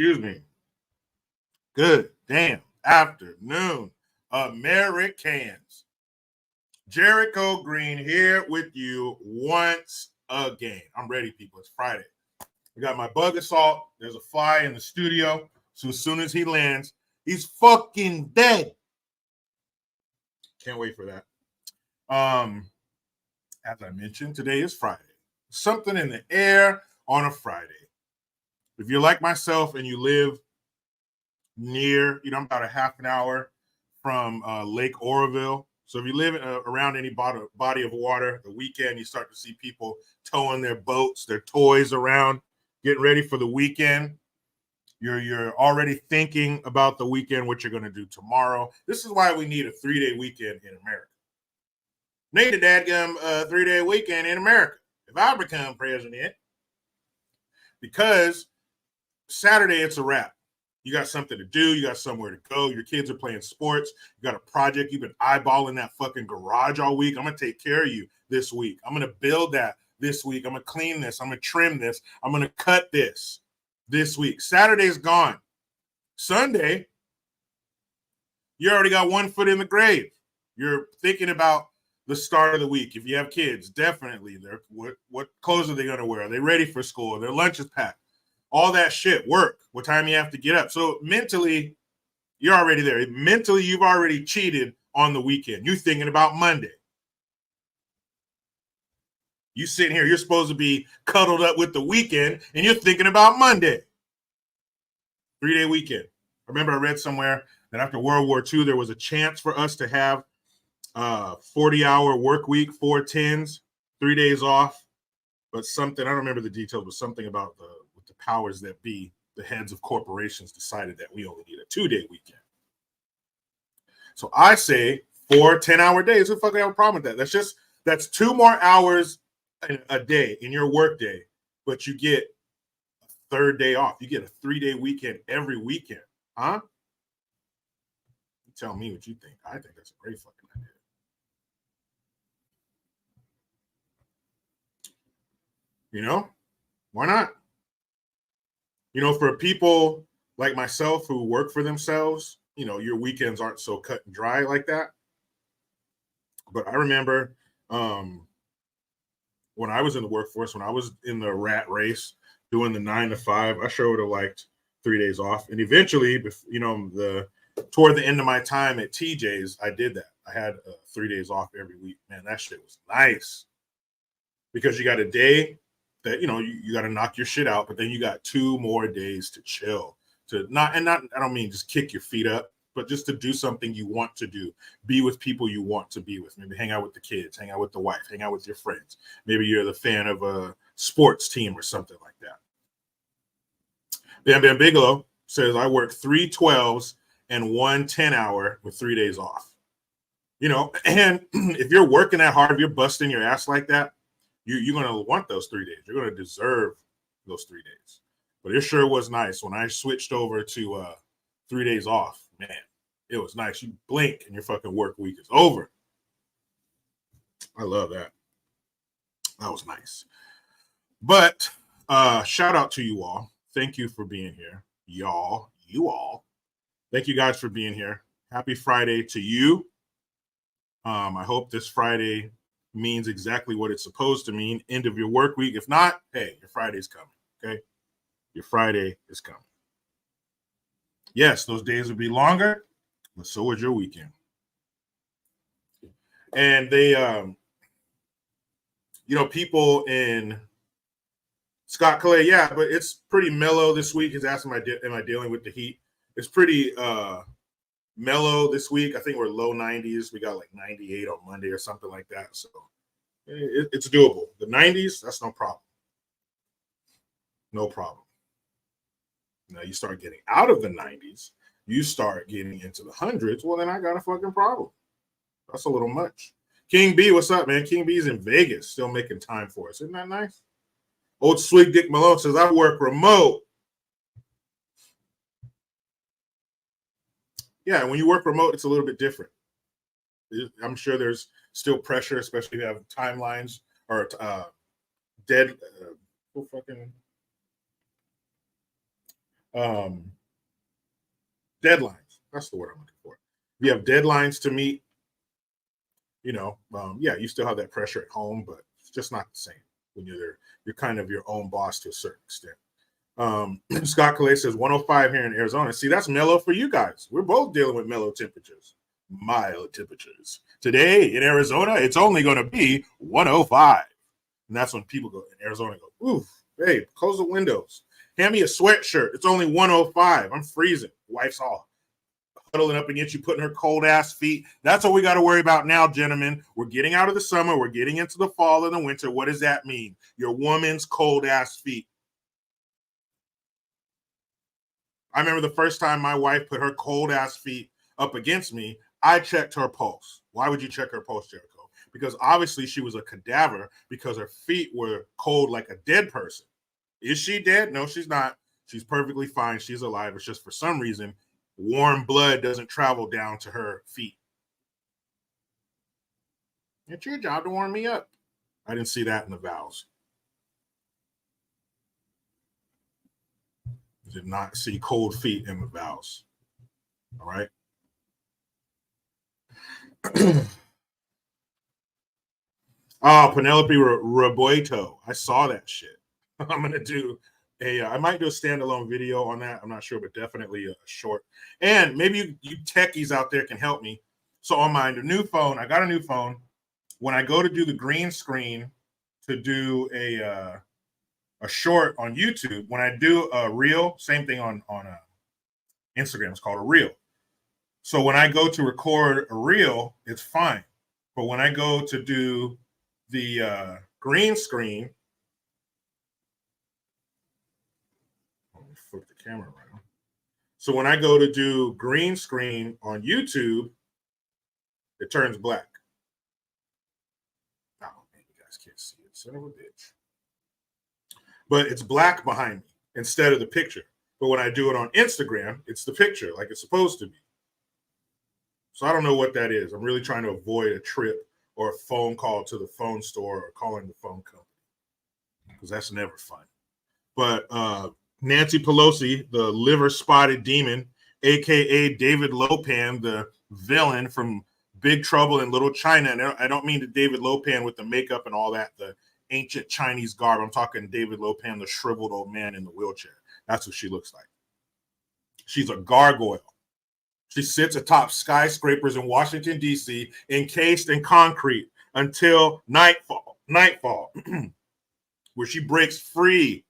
Excuse me. Good damn afternoon, Americans. Jericho Green here with you once again. I'm ready, people. It's Friday. I got my bug assault. There's a fly in the studio. So as soon as he lands, he's fucking dead. Can't wait for that. As I mentioned, today is Friday. Something in the air on a Friday. If you're like myself and you live near, I'm about a half an hour from Lake Oroville. So if you live around any body of water, the weekend, you start to see people towing their boats, their toys around, getting ready for the weekend. You're already thinking about the weekend, what you're going to do tomorrow. This is why we need a 3-day weekend in America. Need a dadgum 3-day weekend in America if I become president. Because Saturday, it's a wrap. You got something to do. You got somewhere to go. Your kids are playing sports. You got a project. You've been eyeballing that fucking garage all week. I'm going to take care of you this week. I'm going to build that this week. I'm going to clean this. I'm going to trim this. I'm going to cut this week. Saturday's gone. Sunday, you already got one foot in the grave. You're thinking about the start of the week. If you have kids, definitely. What clothes are they going to wear? Are they ready for school? Their lunch is packed. All that shit, work, what time you have to get up. So mentally, you're already there. Mentally, you've already cheated on the weekend. You're thinking about Monday. You sitting here, you're supposed to be cuddled up with the weekend, and you're thinking about Monday. 3-day weekend. I remember I read somewhere that after World War II, there was a chance for us to have 40-hour work week, 4 10s, 3 days off. But something, I don't remember the details, but something about the powers that be, the heads of corporations decided that we only need a 2-day weekend. So I say 4 10-hour days. Who fucking have a problem with that? That's 2 more hours a day in your work day, but you get a 3rd day off. You get a 3-day weekend every weekend. Huh? You tell me what you think. I think that's a great fucking idea. Why not? For people like myself who work for themselves, your weekends aren't so cut and dry like that. But I remember when I was in the workforce, when I was in the rat race, doing the 9 to 5, I sure would have liked 3 days off. And eventually, toward the end of my time at TJ's, I did that. I had 3 days off every week. Man, that shit was nice. Because you got a day that you got to knock your shit out, but then you got 2 more days to chill, I don't mean just kick your feet up, but just to do something you want to do, be with people you want to be with, maybe hang out with the kids, hang out with the wife, hang out with your friends. Maybe you're the fan of a sports team or something like that. Bam Bam Bigelow says, I work 3 12s and 1 10-hour with 3 days off. And if you're working that hard, if you're busting your ass like that, you're going to want those 3 days. You're going to deserve those 3 days. But it sure was nice when I switched over to 3 days off. Man, it was nice. You blink and your fucking work week is over. I love that. That was nice. But shout out to you all. Thank you for being here. You all. Thank you guys for being here. Happy Friday to you. I hope this Friday means exactly what it's supposed to mean. End of your work week. If not, hey, your Friday's coming. Okay? Your Friday is coming. Yes, those days will be longer, but so would your weekend. And they, people in Scott Clay, yeah, but it's pretty mellow this week. He's asking, am I dealing with the heat? It's pretty mellow this week. I think we're low 90s. We got like 98 on Monday or something like that. So it's doable. The 90s, that's no problem. No problem. Now you start getting out of the 90s, you start getting into the hundreds. Well, then I got a fucking problem. That's a little much. King B, what's up, man? King B's in Vegas, still making time for us. Isn't that nice? Old Sweet Dick Malone says, I work remote. Yeah, when you work remote, it's a little bit different. I'm sure there's still pressure, especially if you have timelines or um, deadlines. That's the word I'm looking for. If you have deadlines to meet, yeah, you still have that pressure at home, but it's just not the same when you're there. You're kind of your own boss to a certain extent. Scott Calais says 105 here in Arizona. See, that's mellow for you guys. We're both dealing with mellow temperatures, mild temperatures. Today in Arizona, it's only going to be 105. And that's when people go in Arizona go, oof, babe, close the windows. Hand me a sweatshirt. It's only 105. I'm freezing. Wife's all huddling up against you, putting her cold ass feet. That's what we got to worry about now, gentlemen. We're getting out of the summer. We're getting into the fall and the winter. What does that mean? Your woman's cold ass feet. I remember the first time my wife put her cold ass feet up against me, I checked her pulse. Why would you check her pulse, Jericho? Because obviously she was a cadaver because her feet were cold like a dead person. Is she dead? No, she's not. She's perfectly fine. She's alive. It's just for some reason, warm blood doesn't travel down to her feet. It's your job to warm me up. I didn't see that in the vows. Did not see cold feet in the vows. All right. Oh, Penelope Roboito. I saw that shit. I'm gonna do I might do a standalone video on that. I'm not sure, but definitely a short. And maybe you techies out there can help me. So on my new phone, I got a new phone. When I go to do the green screen to do a short on YouTube, when I do a reel, same thing on Instagram. It's called a reel. So when I go to record a reel, it's fine. But when I go to do the green screen, let me flip the camera around. So when I go to do green screen on YouTube, it turns black. Oh, man, you guys can't see it. Son of a bitch. But it's black behind me instead of the picture. But when I do it on Instagram, it's the picture like it's supposed to be. So I don't know what that is. I'm really trying to avoid a trip or a phone call to the phone store or calling the phone company because that's never fun. But Nancy Pelosi, the liver-spotted demon, a.k.a. David Lopan, the villain from Big Trouble in Little China. And I don't mean the David Lopan with the makeup and all that, the ancient Chinese garb. I'm talking David Lopan, the shriveled old man in the wheelchair. That's what she looks like. She's a gargoyle. She sits atop skyscrapers in Washington, D.C., encased in concrete until nightfall, where she breaks free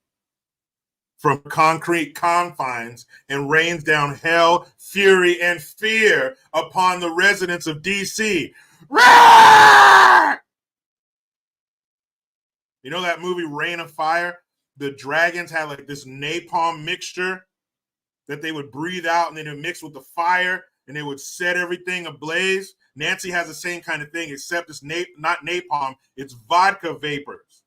from concrete confines and rains down hell, fury, and fear upon the residents of D.C. You know that movie Rain of Fire? The dragons had like this napalm mixture that they would breathe out and then it would mix with the fire and they would set everything ablaze. Nancy has the same kind of thing, except it's not napalm, it's vodka vapors.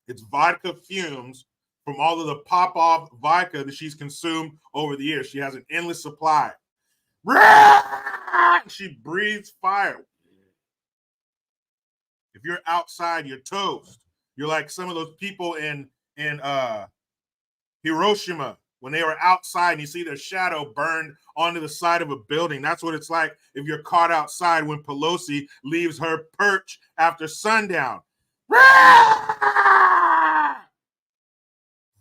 It's vodka fumes from all of the pop-off vodka that she's consumed over the years. She has an endless supply. She breathes fire. If you're outside, you're toast. You're like some of those people in Hiroshima when they were outside and you see their shadow burned onto the side of a building. That's what it's like if you're caught outside when Pelosi leaves her perch after sundown.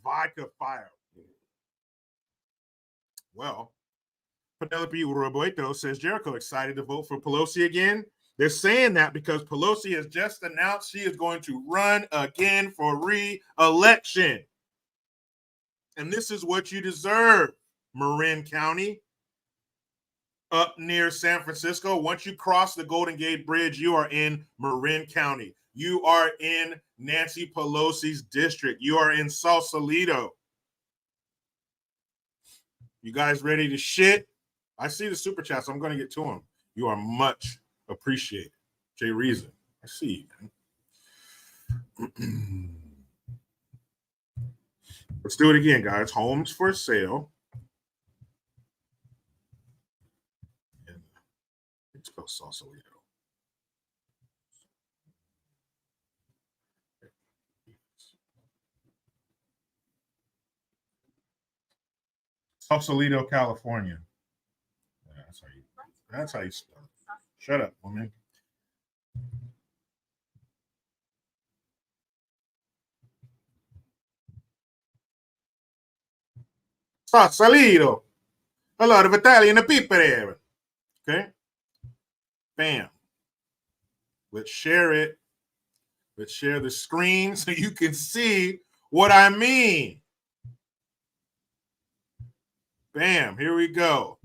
Vodka fire. Well, Penelope Roboito says, Jericho, excited to vote for Pelosi again? They're saying that because Pelosi has just announced she is going to run again for re-election. And this is what you deserve, Marin County, up near San Francisco. Once you cross the Golden Gate Bridge, you are in Marin County. You are in Nancy Pelosi's district. You are in Sausalito. You guys ready to shit? I see the super chats. So I'm going to get to them. You are much appreciated. Jay Reason, I see you, man. Let's do it again, guys. Homes for sale. And it's spelled Sausalito. Sausalito, California. Yeah, that's how you spell it. Shut up, woman. Sausalito. A lot of Italian people there. Okay. Bam. Let's share it. Let's share the screen so you can see what I mean. Bam. Here we go.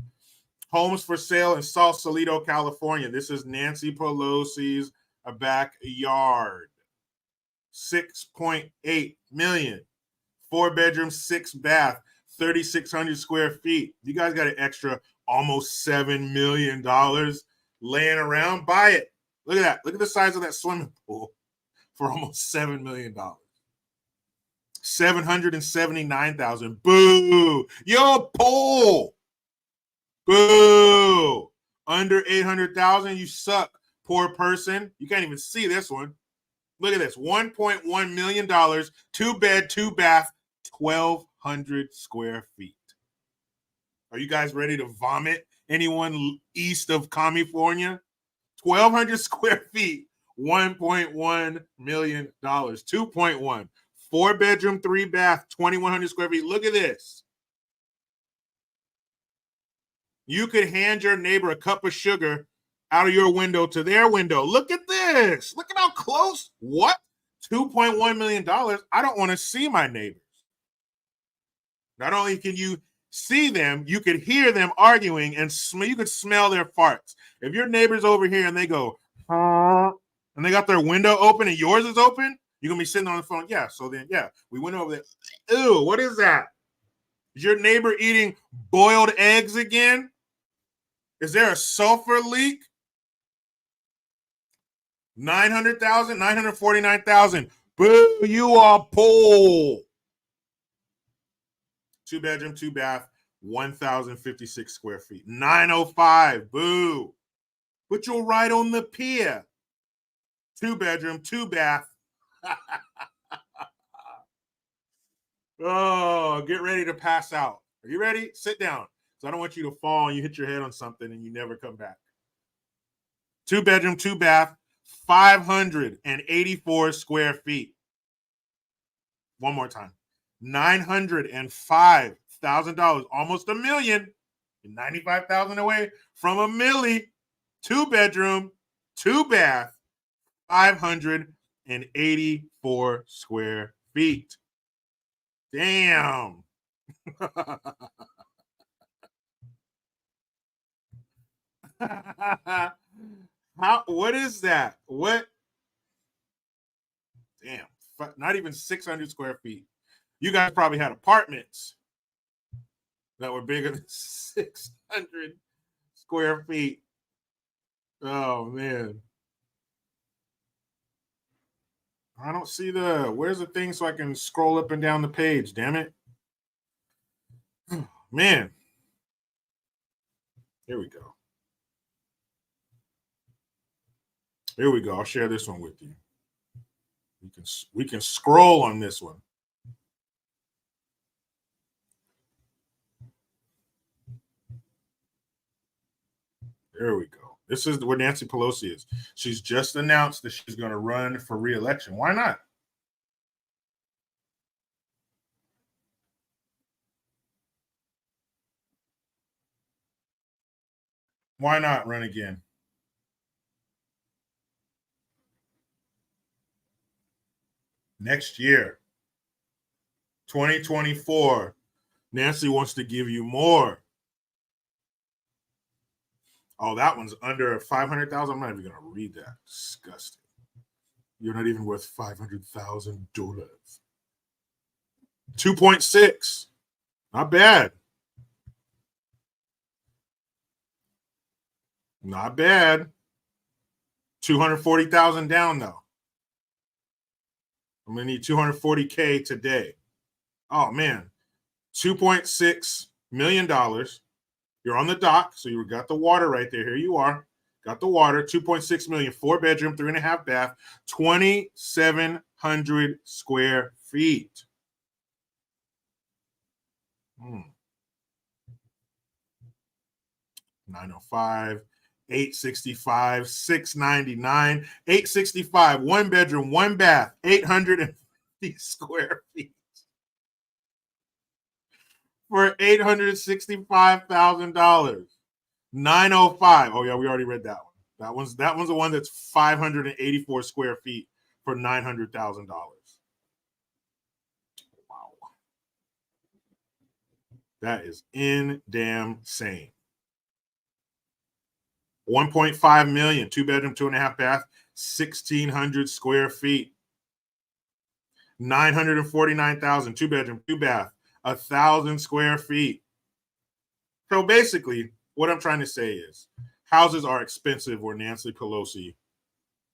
Homes for sale in Sausalito, California. This is Nancy Pelosi's backyard. 6.8 million. 4-bedroom, 6-bath, 3,600 square feet. You guys got an extra almost $7 million laying around. Buy it. Look at that. Look at the size of that swimming pool for almost $7 million. 779,000. Boo. Yo, pool. Boo. Under 800,000. You suck. Poor person. You can't even see this one. Look at this. $1.1 million. 2-bed, 2-bath, 1,200 square feet. Are you guys ready to vomit anyone east of California? 1,200 square feet, $1.1 million. 2.1. 4-bedroom, 3-bath, 2,100 square feet. Look at this. You could hand your neighbor a cup of sugar out of your window to their window. Look at this. Look at how close. What? $2.1 million. I don't want to see my neighbors. Not only can you see them, you could hear them arguing, and you could smell their farts. If your neighbor's over here and they go, and they got their window open and yours is open, you're going to be sitting on the phone. Yeah, so then, yeah, we went over there. Ew, what is that? Is your neighbor eating boiled eggs again? Is there a sulfur leak? 900,000, 949,000. Boo, you are poor. 2-bedroom, 2-bath, 1,056 square feet. 905. Boo. But you're right on the pier. 2-bedroom, 2-bath. Oh, get ready to pass out. Are you ready? Sit down. So I don't want you to fall and you hit your head on something and you never come back. 2-bedroom, 2-bath, 584 square feet. One more time. $905,000, almost $1 million, 95,000 away from $1 million. 2-bedroom, 2-bath, 584 square feet. Damn. What is that? What? Damn. Not even 600 square feet. You guys probably had apartments that were bigger than 600 square feet. Oh, man. I don't see where's the thing so I can scroll up and down the page, damn it. Man. Here we go. Here we go. I'll share this one with you. We can scroll on this one. There we go. This is where Nancy Pelosi is. She's just announced that she's going to run for re-election. Why not? Why not run again? Next year, 2024, Nancy wants to give you more. Oh, that one's under 500,000. I'm not even going to read that. Disgusting. You're not even worth $500,000. 2.6. Not bad. Not bad. 240,000 down though. I'm going to need 240K today. Oh man. $2.6 million. You're on the dock, so you got the water right there. Here you are. Got the water. 2.6 million, 4-bedroom, 3.5 bath, 2,700 square feet. 905, 865, 699, 865, one bedroom, one bath, 850 square feet for $865,000. 905. Oh yeah, we already read that one. That one's the one that's 584 square feet for $900,000. Wow. That is insane. 1.5 million, 2-bedroom, 2.5 bath, 1,600 square feet. 949,000, 2-bedroom, 2 bath, 1,000 square feet. So basically, what I'm trying to say is houses are expensive where Nancy Pelosi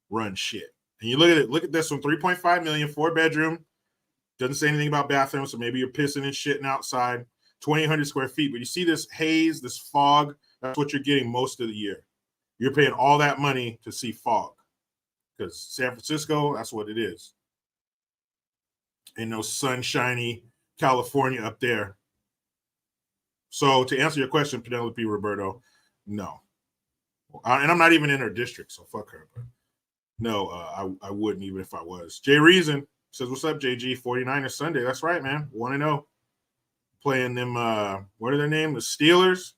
runs shit. And you look at this one, 3.5 million, 4-bedroom. Doesn't say anything about bathrooms, so maybe you're pissing and shitting outside. 2,800 square feet. But you see this haze, this fog, that's what you're getting most of the year. You're paying all that money to see fog. Because San Francisco, that's what it is. Ain't no sunshiny California up there. So to answer your question, Penelope Roberto, no. And I'm not even in her district, so fuck her. But no, I wouldn't even if I was. Jay Reason says, what's up, JG? 49ers Sunday. That's right, man. 1-0. Playing them, what are their name? The Steelers?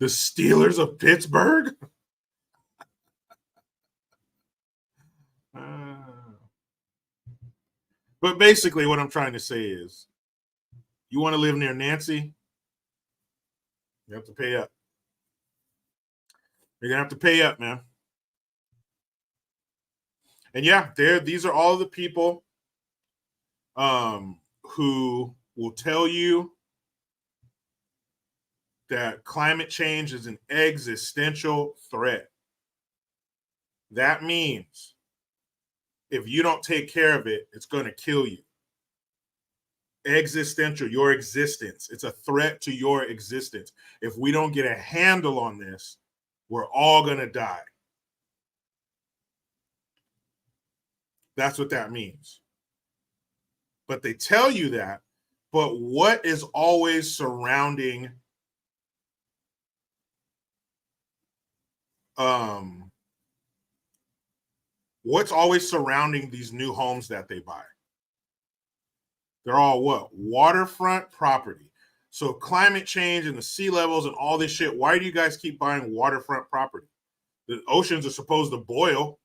The Steelers of Pittsburgh? But basically what I'm trying to say is, you want to live near Nancy, you have to pay up. You're going to have to pay up, man. And yeah, these are all the people who will tell you that climate change is an existential threat. That means if you don't take care of it, it's going to kill you. Existential, your existence. It's a threat to your existence. If we don't get a handle on this, we're all going to die. That's what that means. But they tell you that, but what is always surrounding what's always surrounding these new homes that they buy? They're all what? Waterfront property. So climate change and the sea levels and all this shit, why do you guys keep buying waterfront property? The oceans are supposed to boil.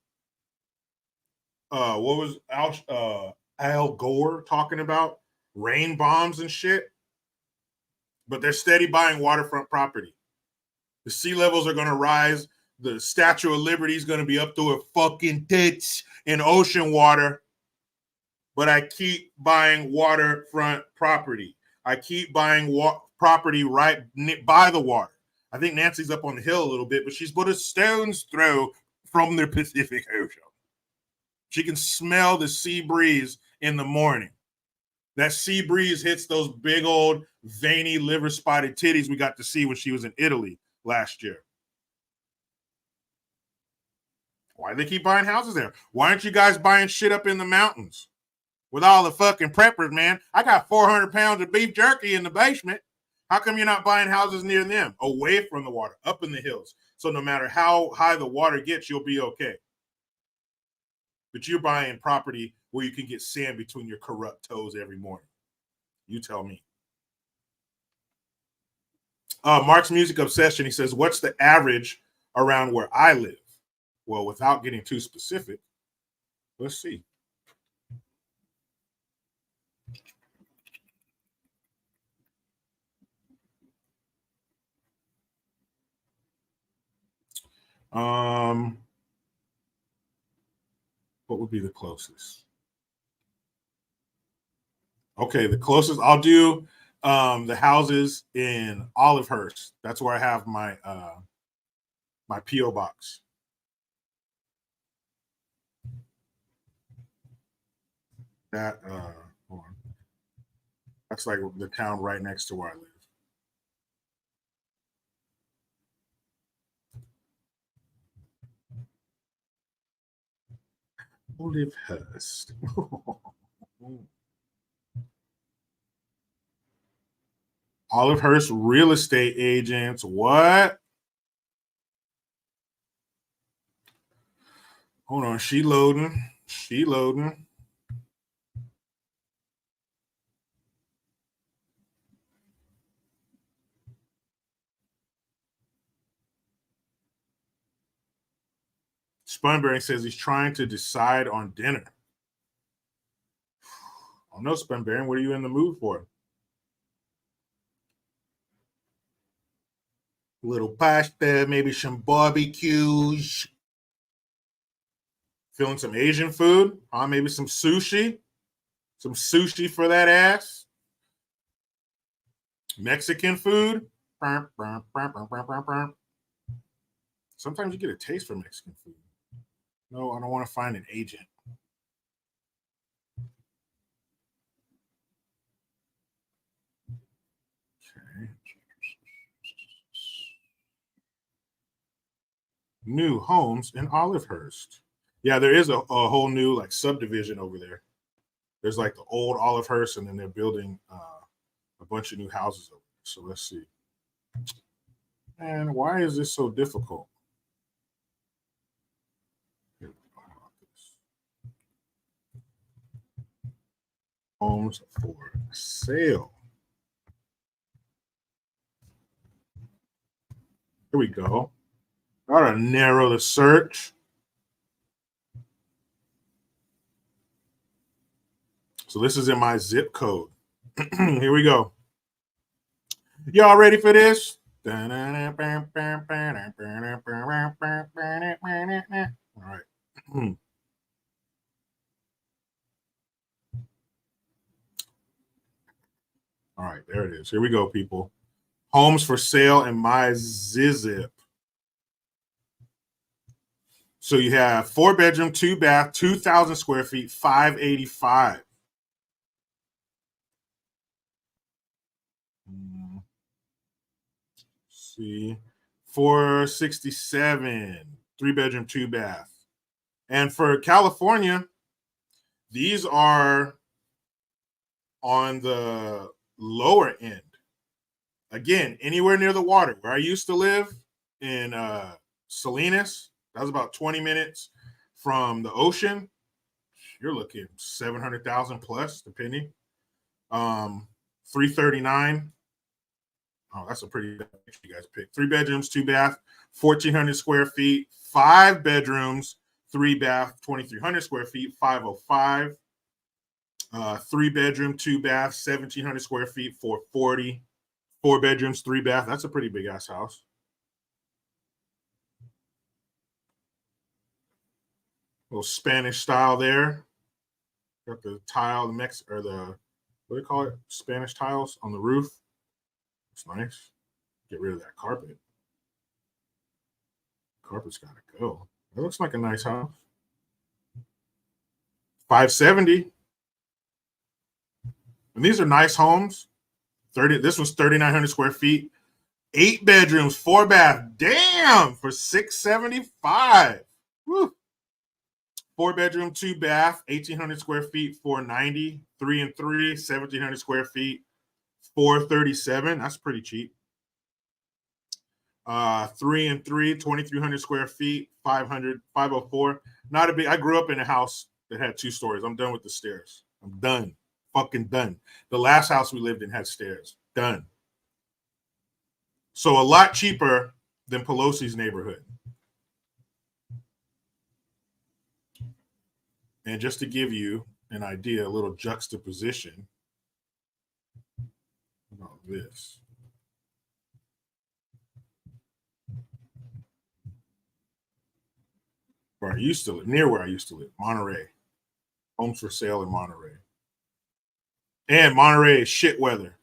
What was Al Gore talking about? Rain bombs and shit. But they're steady buying waterfront property. The sea levels are going to rise. The Statue of Liberty is going to be up to her fucking tits in ocean water. But I keep buying waterfront property. I keep buying property right by the water. I think Nancy's up on the hill a little bit, but she's but a stone's throw from the Pacific Ocean. She can smell the sea breeze in the morning. That sea breeze hits those big old veiny liver spotted titties we got to see when she was in Italy last year. Why do they keep buying houses there? Why aren't you guys buying shit up in the mountains with all the fucking preppers, man? I got 400 pounds of beef jerky in the basement. How come you're not buying houses near them, away from the water, up in the hills? So no matter how high the water gets, you'll be okay. But you're buying property where you can get sand between your corrupt toes every morning. You tell me. Mark's Music Obsession, he says, what's the average around where I live? Well, without getting too specific, let's see. What would be the closest? Okay, the closest I'll do the houses in Olivehurst. That's where I have my my PO box. That hold on. That's like the town right next to where I live. Olivehurst. Olivehurst real estate agents. What? Hold on. She loading. She loading. Spunberry says he's trying to decide on dinner. I don't know, Spunberry. What are you in the mood for? A little pasta, maybe some barbecues. Feeling some Asian food? Maybe some sushi? Some sushi for that ass? Mexican food? Sometimes you get a taste for Mexican food. No, I don't want to find an agent. Okay. New homes in Olivehurst. Yeah, there is a whole new like subdivision over there. There's like the old Olivehurst, and then they're building a bunch of new houses over there. So let's see. And why is this so difficult? Homes for sale. Here we go. Gotta narrow the search. So this is in my zip code. Here we go. Y'all ready for this? All right. All right, there it is. Here we go, people. Homes for sale in my zip. So you have 4-bedroom, 2-bath, 2,000 square feet, 585. See, 467, 3-bedroom, 2-bath. And for California, these are on the lower end. Again, anywhere near the water. Where I used to live in Salinas, that was about 20 minutes from the ocean. You're looking 700,000 plus, depending. 339. Oh, that's a pretty bad picture you guys picked. 3 bedrooms, 2-bath, 1,400 square feet. 5 bedrooms, 3-bath, 2,300 square feet, 505. 3-bedroom, 2-bath, 1,700 square feet, 440. 4 bedrooms, 3-bath. That's a pretty big ass house. Little Spanish style there. Got the tile, the what do they call it? Spanish tiles on the roof. It's nice. Get rid of that carpet. Carpet's got to go. It looks like a nice house. 570. And these are nice homes. This was 3,900 square feet. 8 bedrooms, 4-bath. Damn, for 675. Woo. 4-bedroom, 2-bath, 1,800 square feet, 490. 3 and 3, 1,700 square feet, 437. That's pretty cheap. 3 and 3, 2,300 square feet, 504. Not a big. I grew up in a house that had 2 stories. I'm done with the stairs. I'm done. Fucking done. The last house we lived in had stairs. Done. So a lot cheaper than Pelosi's neighborhood. And just to give you an idea, a little juxtaposition about this. Where I used to live, near where I used to live, Monterey. Homes for sale in Monterey. And Monterey is shit weather.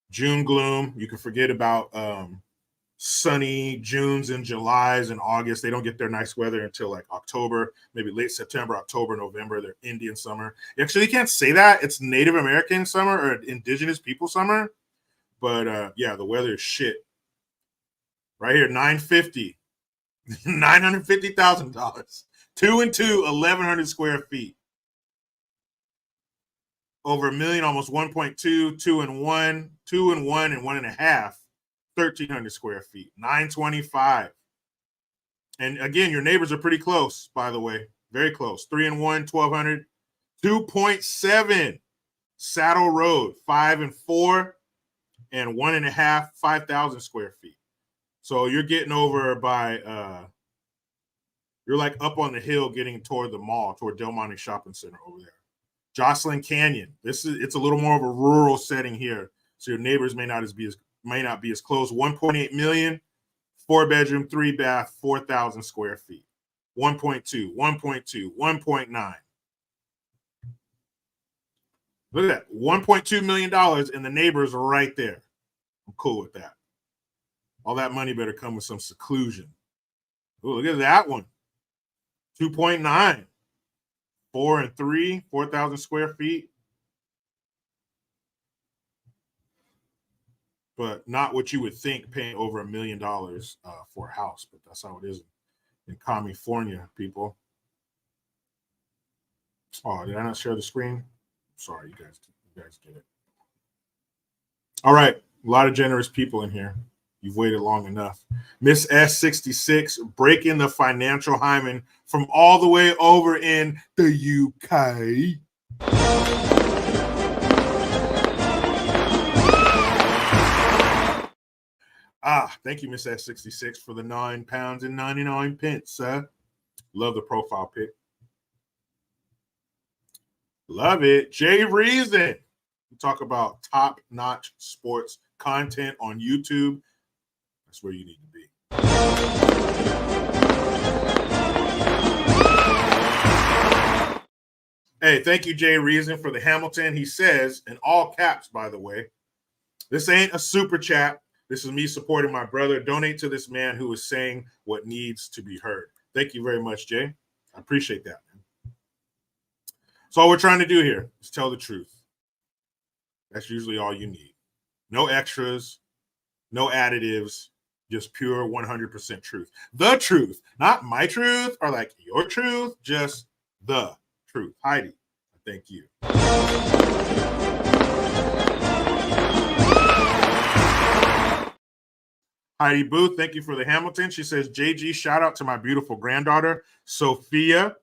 June gloom. You can forget about sunny Junes and Julys and August. They don't get their nice weather until like October, maybe late September, October, November. They're Indian summer. Actually, you can't say that. It's Native American summer or indigenous people summer. But yeah, the weather is shit. Right here, $950. $950,000. 2 and 2, 1,100 square feet. over a million, almost 1.2, 2 and 1, 2 and 1 and 1.5, 1,300 square feet, 925. And again, your neighbors are pretty close, by the way, very close. 3 and 1, 1,200, 2.7, Saddle Road, 5 and 4, and 1.5, 5,000 square feet. So you're getting over by, you're like up on the hill getting toward the mall, toward Del Monte Shopping Center over there. Jocelyn Canyon. It's a little more of a rural setting here, so your neighbors may not be as close. 1.8 million, 4-bedroom, 3-bath, 4,000 square feet. 1.2, 1.2, 1.9. Look at that, $1.2 million, and the neighbors are right there. I'm cool with that. All that money better come with some seclusion. Oh, look at that one. 2.9. 4 and 3, 4,000 square feet. But not what you would think paying over $1 million for a house. But that's how it is in California, people. Oh, did I not share the screen? Sorry, you guys get it. All right, a lot of generous people in here. You've waited long enough. Miss S66 breaking the financial hymen from all the way over in the UK. Thank you, Miss S66, for the £9.99, sir. Love the profile pic. Love it. Jay Reason. We talk about top-notch sports content on YouTube. That's where you need to be. Hey, thank you, Jay Reason, for the Hamilton. He says, in all caps, by the way, this ain't a super chat. This is me supporting my brother. Donate to this man who is saying what needs to be heard. Thank you very much, Jay. I appreciate that, man. So all we're trying to do here is tell the truth. That's usually all you need. No extras, no additives, just pure 100% truth. The truth, not my truth or like your truth, just the truth. Heidi, thank you. Heidi Booth, thank you for the Hamilton. She says, JG, shout out to my beautiful granddaughter, Sophia,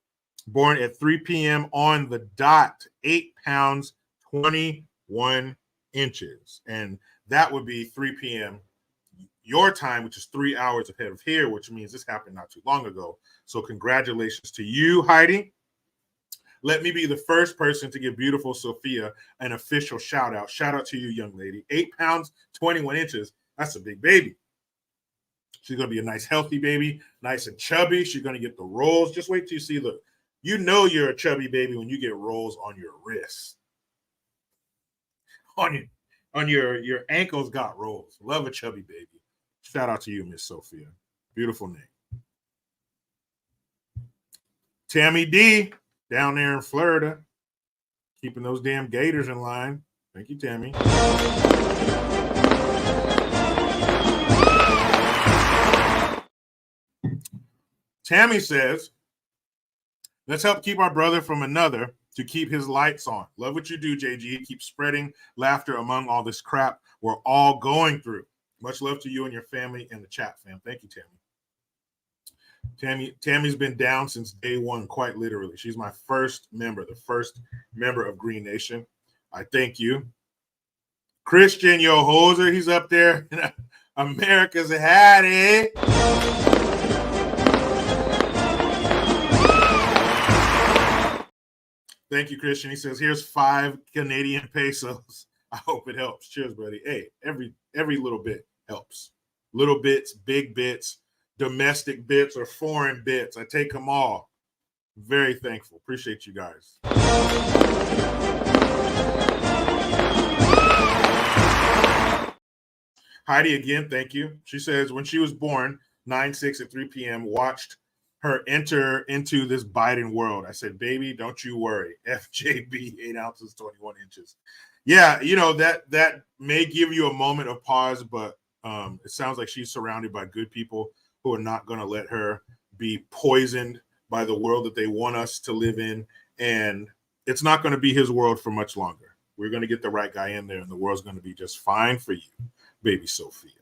born at 3 p.m. on the dot, 8 pounds, 21 inches. And that would be 3 p.m. your time, which is 3 hours ahead of here, which means this happened not too long ago. So congratulations to you, Heidi. Let me be the first person to give beautiful Sophia an official shout out. Shout out to you, young lady. 8 pounds, 21 inches. That's a big baby. She's going to be a nice, healthy baby, nice and chubby. She's going to get the rolls. Just wait till you see you know you're a chubby baby when you get rolls on your wrists. On your ankles got rolls. Love a chubby baby. Shout out to you, Miss Sophia. Beautiful name. Tammy D, down there in Florida, keeping those damn Gators in line. Thank you, Tammy. Tammy says, let's help keep our brother from another to keep his lights on. Love what you do, JG. Keep spreading laughter among all this crap we're all going through. Much love to you and your family and the chat fam. Thank you, Tammy. Tammy's been down since day one, quite literally. She's my first member, the first member of Green Nation. I thank you. Christian Yohoser, he's up there. America's had it. Thank you, Christian. He says, here's 5 Canadian pesos. I hope it helps. Cheers, buddy. Hey, every little bit helps. Little bits, big bits, domestic bits, or foreign bits. I take them all. Very thankful. Appreciate you guys. Heidi, again, thank you. She says, when she was born, 9/6 at 3 p.m., watched her enter into this Biden world. I said, baby, don't you worry. FJB, 8 ounces, 21 inches. Yeah, that may give you a moment of pause, but it sounds like she's surrounded by good people who are not going to let her be poisoned by the world that they want us to live in. And it's not going to be his world for much longer. We're going to get the right guy in there, and the world's going to be just fine for you, baby Sophia.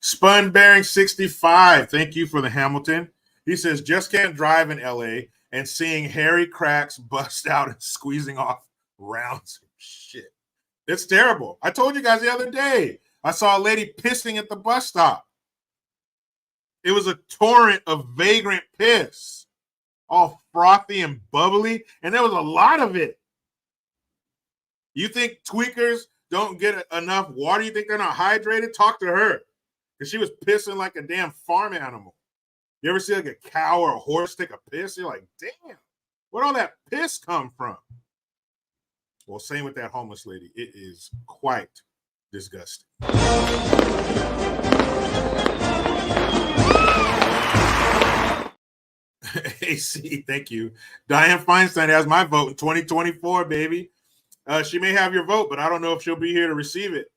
Spun Bearing 65, thank you for the Hamilton. He says, just can't drive in LA and seeing hairy cracks bust out and squeezing off rounds of shit. It's terrible. I told you guys the other day, I saw a lady pissing at the bus stop. It was a torrent of vagrant piss, all frothy and bubbly, and there was a lot of it. You think tweakers don't get enough water? You think they're not hydrated? Talk to her. Because she was pissing like a damn farm animal. You ever see like a cow or a horse take a piss? You're like, damn, where'd all that piss come from? Well, same with that homeless lady. It is quite disgusting. AC, thank you. Diane Feinstein has my vote in 2024, baby. She may have your vote, but I don't know if she'll be here to receive it.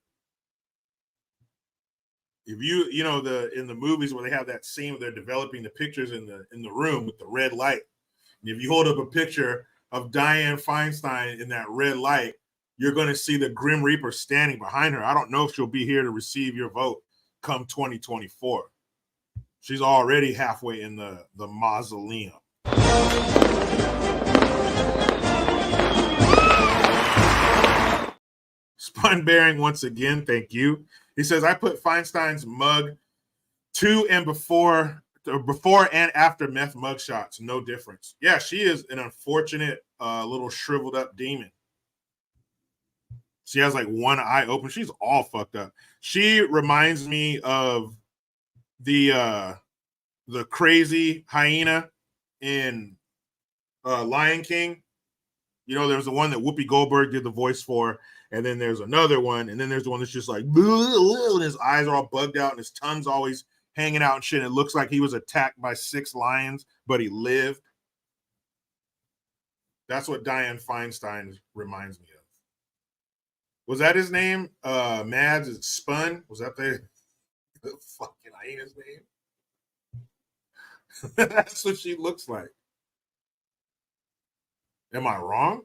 If you know, in the movies where they have that scene where they're developing the pictures in the room with the red light, and if you hold up a picture of Diane Feinstein in that red light, you're going to see the Grim Reaper standing behind her. I don't know if she'll be here to receive your vote come 2024. She's already halfway in the mausoleum. Spun Bearing once again, thank you. He says, I put Feinstein's mug to and before and after meth mug shots. No difference. Yeah, she is an unfortunate little shriveled up demon. She has like one eye open. She's all fucked up. She reminds me of the crazy hyena in Lion King. You know, there's the one that Whoopi Goldberg did the voice for, and then there's another one, and then there's the one that's just like, and his eyes are all bugged out, and his tongue's always hanging out and shit. And it looks like he was attacked by 6 lions, but he lived. That's what Diane Feinstein reminds me of. Was that his name? Mads is Spun? Was that the fucking hyena's name? That's what she looks like. Am I wrong?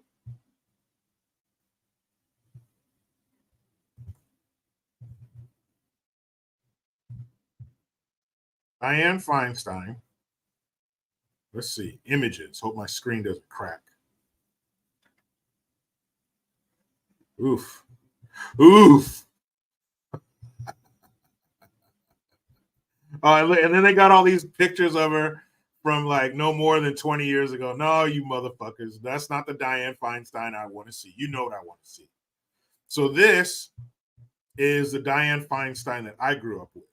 Diane Feinstein. Let's see. Images. Hope my screen doesn't crack. Oof. Oof. And then they got all these pictures of her from like no more than 20 years ago. No, you motherfuckers. That's not the Diane Feinstein I want to see. You know what I want to see. So this is the Diane Feinstein that I grew up with.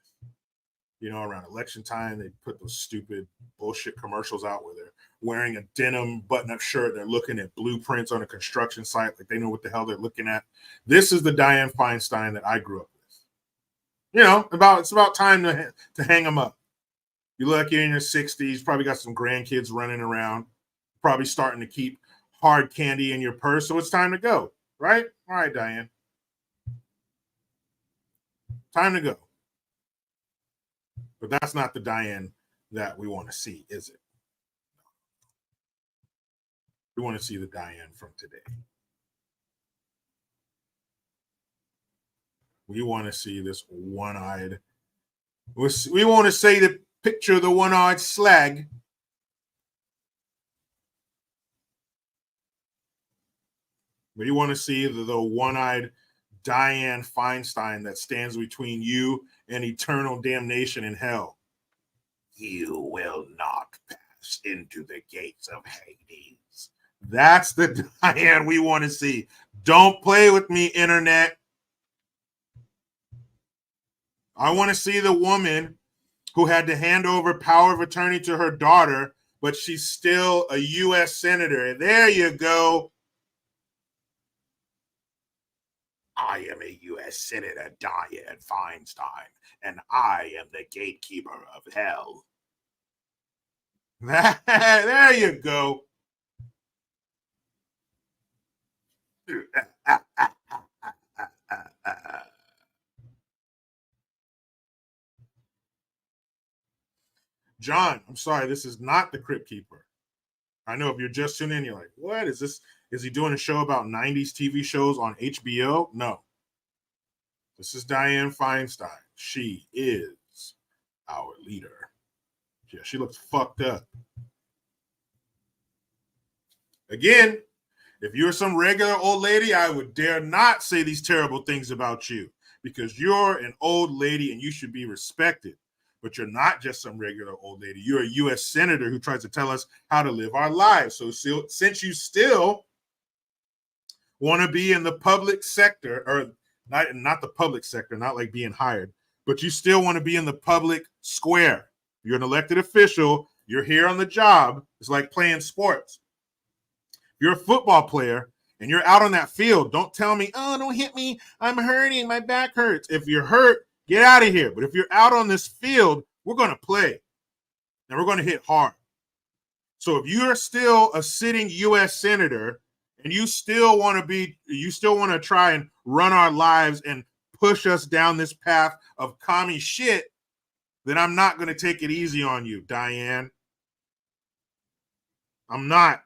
You know, around election time, they put those stupid bullshit commercials out where they're wearing a denim button-up shirt. They're looking at blueprints on a construction site like they know what the hell they're looking at. This is the Diane Feinstein that I grew up with. You know, it's about time to hang them up. You look like you're in your 60s, probably got some grandkids running around, probably starting to keep hard candy in your purse, so it's time to go, right? All right, Diane. Time to go. But that's not the Diane that we want to see, is it? We want to see the Diane from today. We want to see this one-eyed. We want to see the picture of the one-eyed slag. We want to see the one-eyed Diane Feinstein that stands between you and eternal damnation in hell. You will not pass into the gates of Hades. That's the Diane we want to see. Don't play with me, internet. I want to see the woman who had to hand over power of attorney to her daughter, but she's still a U.S. senator. There you go. I am a U.S. Senator, Diane Feinstein, and I am the gatekeeper of hell. There you go. John, I'm sorry, this is not the Crypt Keeper. I know if you're just tuning in, you're like, what is this? Is he doing a show about 90s TV shows on HBO? No. This is Dianne Feinstein. She is our leader. Yeah, she looks fucked up. Again, if you're some regular old lady, I would dare not say these terrible things about you because you're an old lady and you should be respected. But you're not just some regular old lady. You're a U.S. senator who tries to tell us how to live our lives. So since you still want to be in the public sector, or not the public sector, not like being hired, but you still want to be in the public square. You're an elected official. You're here on the job. It's like playing sports. You're a football player and you're out on that field. Don't tell me, oh, don't hit me. I'm hurting. My back hurts. If you're hurt, get out of here. But if you're out on this field, we're going to play and we're going to hit hard. So if you're still a sitting U.S. senator and you still want to try and run our lives and push us down this path of commie shit, then I'm not going to take it easy on you, Dianne. I'm not.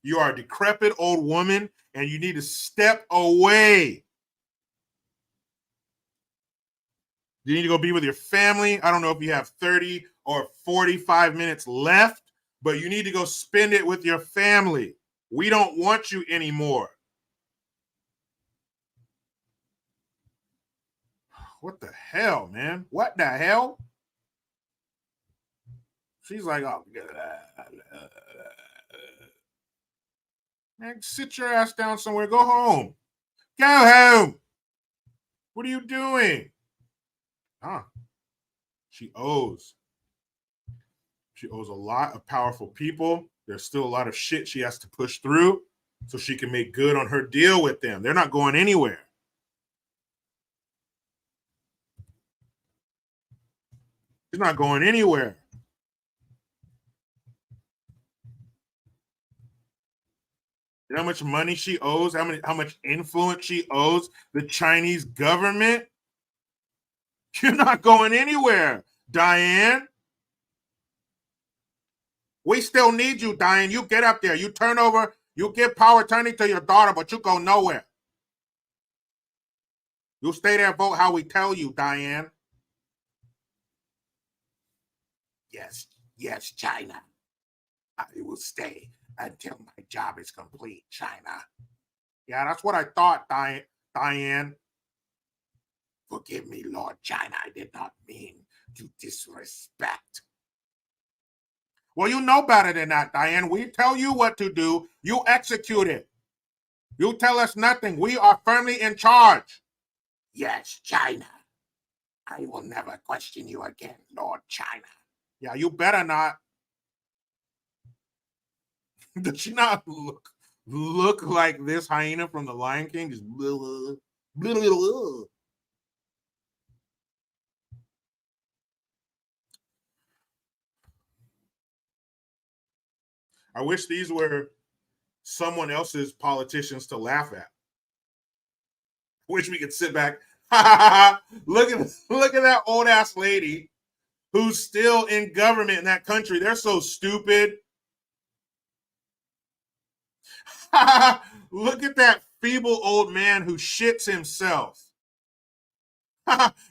You are a decrepit old woman and you need to step away. You need to go be with your family. I don't know if you have 30 or 45 minutes left, but you need to go spend it with your family. We don't want you anymore. What the hell, man? What the hell? She's like, oh, man, sit your ass down somewhere. Go home. Go home. What are you doing? She owes a lot of powerful people. There's still a lot of shit she has to push through so she can make good on her deal with them. They're not going anywhere. She's not going anywhere. You know how much money she owes? How much influence she owes the Chinese government? You're not going anywhere, Dianne. We still need you, Dianne. You get up there. You turn over. You give power attorney to your daughter, but you go nowhere. You stay there, vote how we tell you, Dianne. Yes, China. I will stay until my job is complete, China. Yeah, that's what I thought, Dianne. Forgive me, Lord China. I did not mean to disrespect. Well, you know better than that, Dianne. We tell you what to do. You execute it. You tell us nothing. We are firmly in charge. Yes, China. I will never question you again, Lord China. Yeah, you better not. Does she not look like this hyena from the Lion King? Just blah, blah, blah, blah. I wish these were someone else's politicians to laugh at. Wish we could sit back. look at that old ass lady who's still in government in that country. They're so stupid. Look at that feeble old man who shits himself.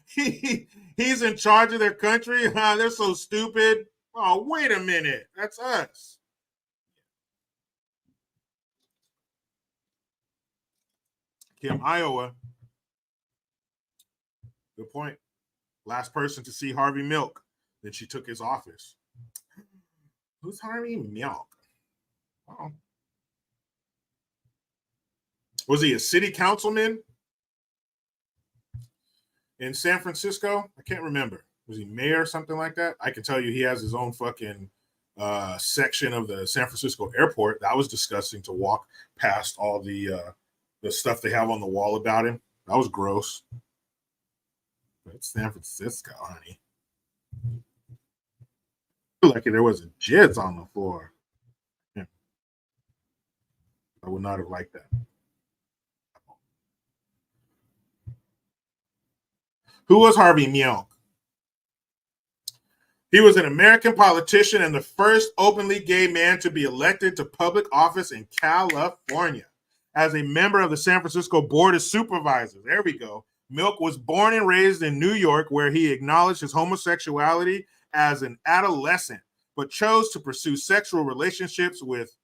He's in charge of their country. They're so stupid. Oh, wait a minute. That's us. Kim, Iowa. Good point. Last person to see Harvey Milk. Then she took his office. Who's Harvey Milk? Oh. Was he a city councilman in San Francisco? I can't remember. Was he mayor or something like that? I can tell you he has his own fucking section of the San Francisco airport. That was disgusting to walk past all the stuff they have on the wall about him. That was gross. But it's San Francisco, honey. Like there was a jizz on the floor. Yeah. I would not have liked that. Who was Harvey Milk? He was an American politician and the first openly gay man to be elected to public office in California. As a member of the San Francisco Board of Supervisors, there we go. Milk was born and raised in New York, where he acknowledged his homosexuality as an adolescent, but chose to pursue sexual relationships with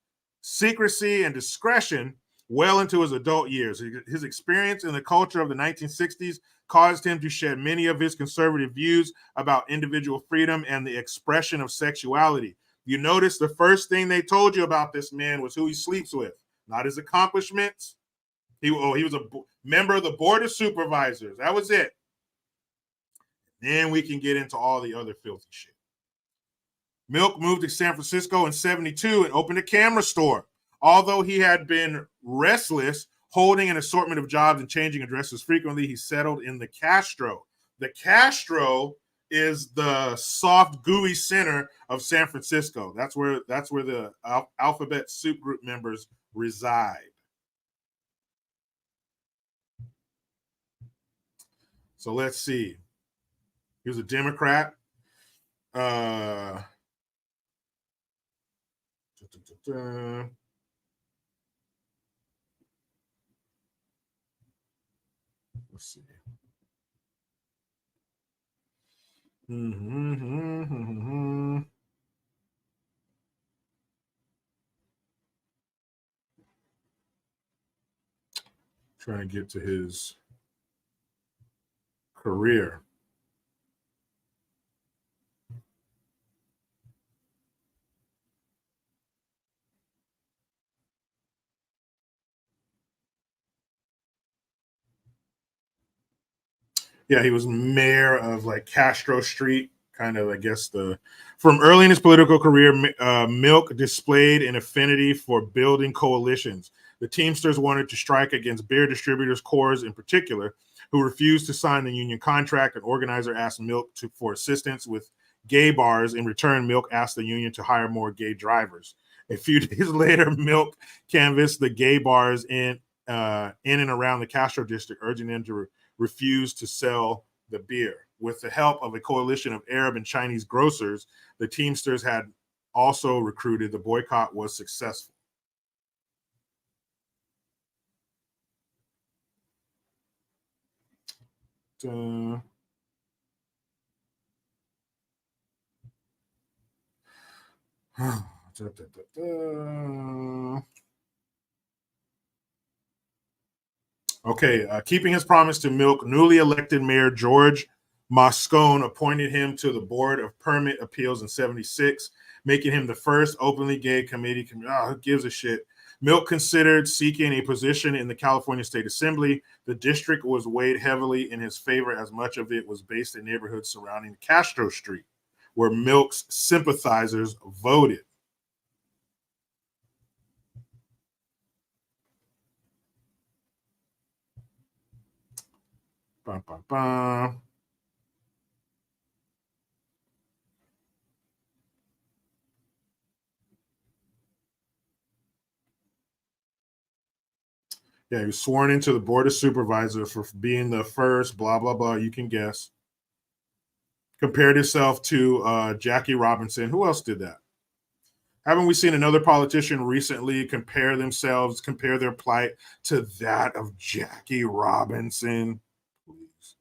secrecy and discretion well into his adult years. His experience in the culture of the 1960s caused him to shed many of his conservative views about individual freedom and the expression of sexuality. You notice the first thing they told you about this man was who he sleeps with, not his accomplishments. He was a member of the Board of Supervisors. That was it. Then we can get into all the other filthy shit. Milk moved to San Francisco in 1972 and opened a camera store. Although he had been restless, holding an assortment of jobs and changing addresses frequently, he settled in the Castro. The Castro is the soft, gooey center of San Francisco. That's where the alphabet soup group members reside. So let's see. He was a Democrat. Let's see. Trying to get to his career. Yeah, he was mayor of like Castro Street, kind of, I guess, from early in his political career, Milk displayed an affinity for building coalitions. The Teamsters wanted to strike against beer distributors, Coors in particular, who refused to sign the union contract. An organizer asked Milk for assistance with gay bars. In return, Milk asked the union to hire more gay drivers. A few days later, Milk canvassed the gay bars in and around the Castro district, urging them to refuse to sell the beer. With the help of a coalition of Arab and Chinese grocers, the Teamsters had also recruited. The boycott was successful. Okay, keeping his promise to Milk, newly elected Mayor George Moscone appointed him to the Board of Permit Appeals in 1976, making him the first openly gay committee. Who gives a shit? Milk considered seeking a position in the California State Assembly. The district was weighed heavily in his favor, as much of it was based in neighborhoods surrounding Castro Street, where Milk's sympathizers voted. Bah, bah, bah. Yeah, he was sworn into the Board of Supervisors for being the first, blah, blah, blah. You can guess. Compared himself to Jackie Robinson. Who else did that? Haven't we seen another politician recently compare their plight to that of Jackie Robinson? Please.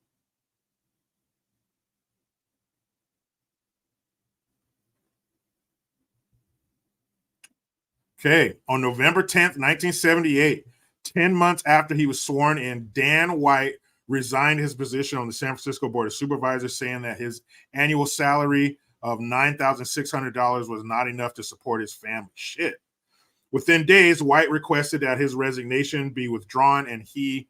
Okay, on November 10th, 1978, 10 months after he was sworn in, Dan White resigned his position on the San Francisco Board of Supervisors, saying that his annual salary of $9,600 was not enough to support his family. Shit. Within days, White requested that his resignation be withdrawn and he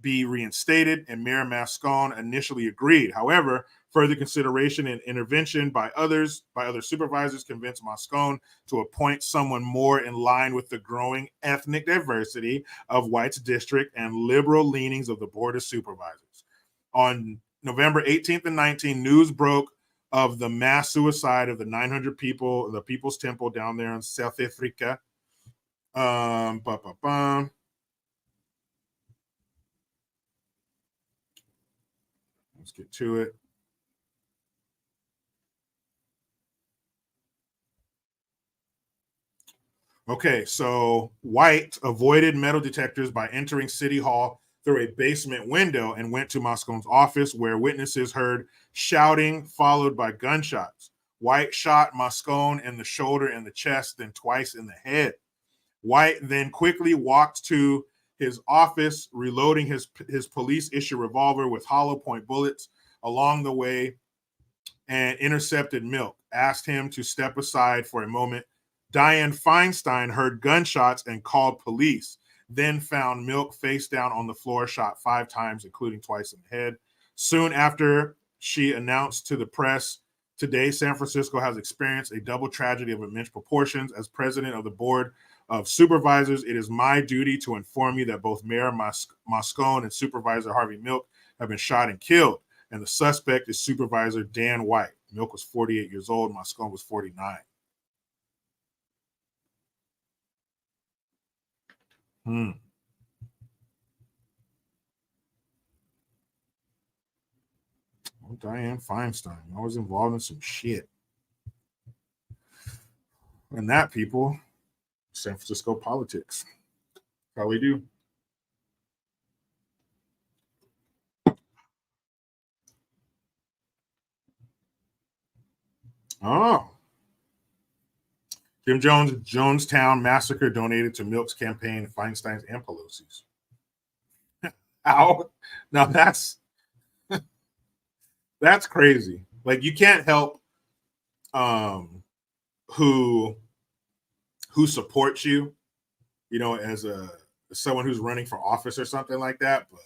be reinstated, and Mayor Moscone initially agreed. However, further consideration and intervention by other supervisors convinced Moscone to appoint someone more in line with the growing ethnic diversity of White's district and liberal leanings of the Board of Supervisors. On November 18th and 19th, news broke of the mass suicide of the 900 people, the People's Temple down there in South Africa. Let's get to it. Okay, so White avoided metal detectors by entering City Hall through a basement window and went to Moscone's office, where witnesses heard shouting followed by gunshots. White shot Moscone in the shoulder and the chest, then twice in the head. White then quickly walked to his office, reloading his police issue revolver with hollow point bullets along the way, and intercepted Milk, asked him to step aside for a moment. Diane Feinstein heard gunshots and called police, then found Milk face down on the floor, shot 5 times, including twice in the head. Soon after, she announced to the press, "Today, San Francisco has experienced a double tragedy of immense proportions. As president of the board of supervisors, it is my duty to inform you that both Mayor Moscone and Supervisor Harvey Milk have been shot and killed, and the suspect is Supervisor Dan White." Milk was 48 years old. Moscone was 49. Well, Diane Feinstein, always involved in some shit. And that, people, San Francisco politics. How we do. Oh. Jim Jones, Jonestown massacre donated to Milk's campaign, Feinstein's and Pelosi's. Ow. Now that's crazy. Like, you can't help who supports you, you know, as someone who's running for office or something like that. But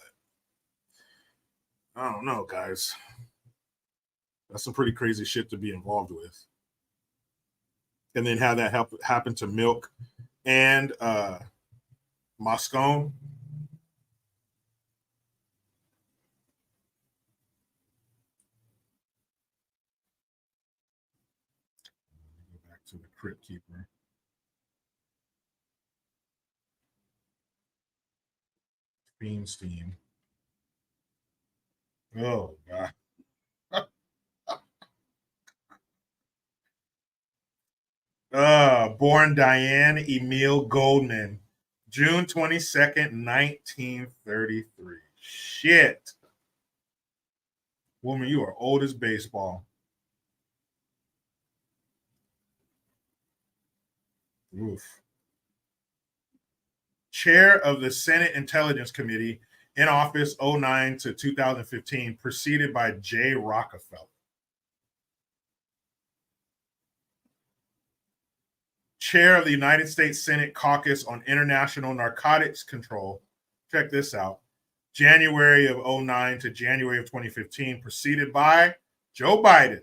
I don't know, guys. That's some pretty crazy shit to be involved with. And then have that happen to Milk and Moscone. Go back to the Crypt Keeper. Feinstein. Oh, God. Born Diane Emile Goldman, June 22nd, 1933. Shit. Woman, you are old as baseball. Oof. Chair of the Senate Intelligence Committee, in office 09 to 2015, preceded by Jay Rockefeller. Chair of the United States Senate Caucus on International Narcotics Control. Check this out. January of 09 to January of 2015, preceded by Joe Biden.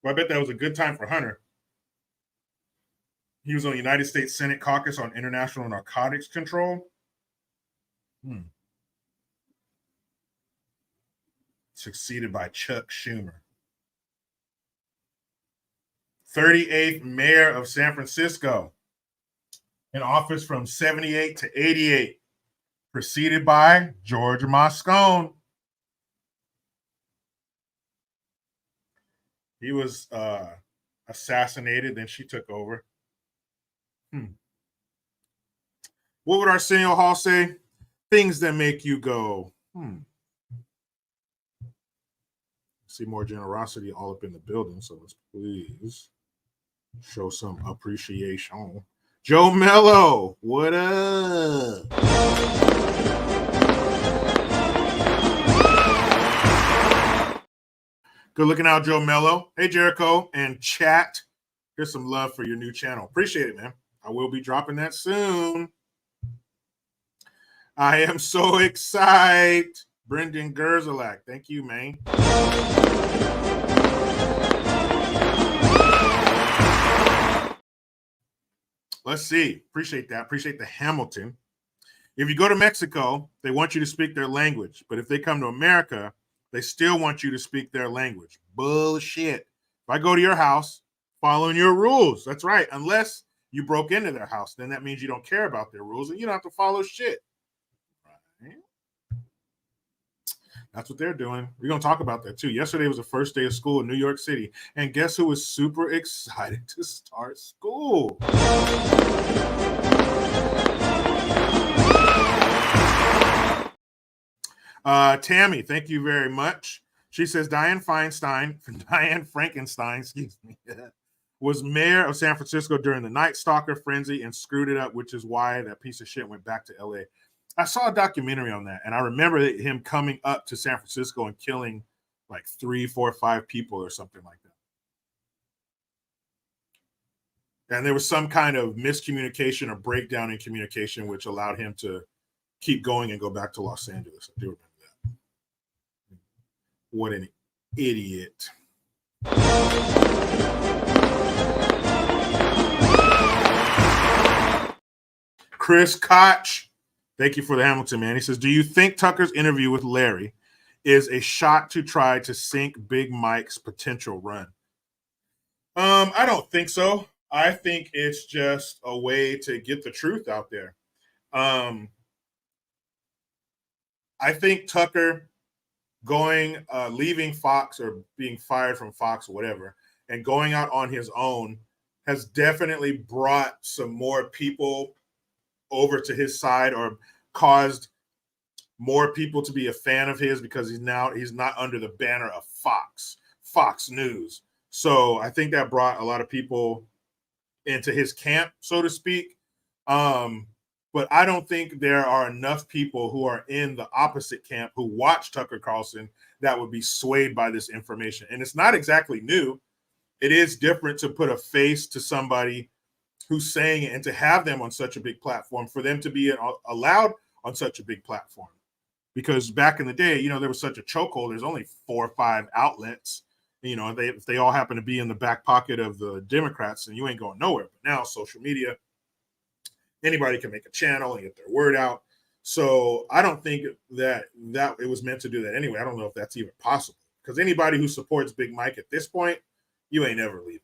Well, I bet that was a good time for Hunter. He was on the United States Senate Caucus on International Narcotics Control. Succeeded by Chuck Schumer. 38th mayor of San Francisco, in office from 78 to 88, preceded by George Moscone. He was assassinated, then she took over. What would Arsenio Hall say? Things that make you go, See more generosity all up in the building, so let's please show some appreciation. Joe Mello, what up? Good looking out, Joe Mello. Hey, Jericho and chat. Here's some love for your new channel. Appreciate it, man. I will be dropping that soon. I am so excited. Brendan Gerzalak. Thank you, man. Let's see. Appreciate that. Appreciate the Hamilton. If you go to Mexico, they want you to speak their language. But if they come to America, they still want you to speak their language. Bullshit. If I go to your house, following your rules. That's right. Unless you broke into their house, then that means you don't care about their rules and you don't have to follow shit. Right? That's what they're doing. We're going to talk about that too. Yesterday was the first day of school in New York City. And guess who was super excited to start school? Tammy, thank you very much. She says Diane Frankenstein, excuse me, was mayor of San Francisco during the Night Stalker frenzy and screwed it up, which is why that piece of shit went back to LA. I saw a documentary on that, and I remember him coming up to San Francisco and killing like 3, 4, 5 people or something like that. And there was some kind of miscommunication or breakdown in communication, which allowed him to keep going and go back to Los Angeles. I do remember that. What an idiot. Chris Koch, thank you for the Hamilton, man. He says, do you think Tucker's interview with Larry is a shot to try to sink Big Mike's potential run? I don't think so. I think it's just a way to get the truth out there. I think Tucker leaving Fox or being fired from Fox or whatever, and going out on his own has definitely brought some more people over to his side or caused more people to be a fan of his because he's not under the banner of Fox News. So I think that brought a lot of people into his camp, so to speak. But I don't think there are enough people who are in the opposite camp who watch Tucker Carlson that would be swayed by this information. And it's not exactly new. It is different to put a face to somebody who's saying it and to have them on such a big platform, for them to be allowed on such a big platform. Because back in the day, there was such a chokehold. There's only 4 or 5 outlets. If they all happen to be in the back pocket of the Democrats, and you ain't going nowhere. But now social media, anybody can make a channel and get their word out. So I don't think that it was meant to do that anyway. I don't know if that's even possible, because anybody who supports Big Mike at this point, you ain't ever leaving.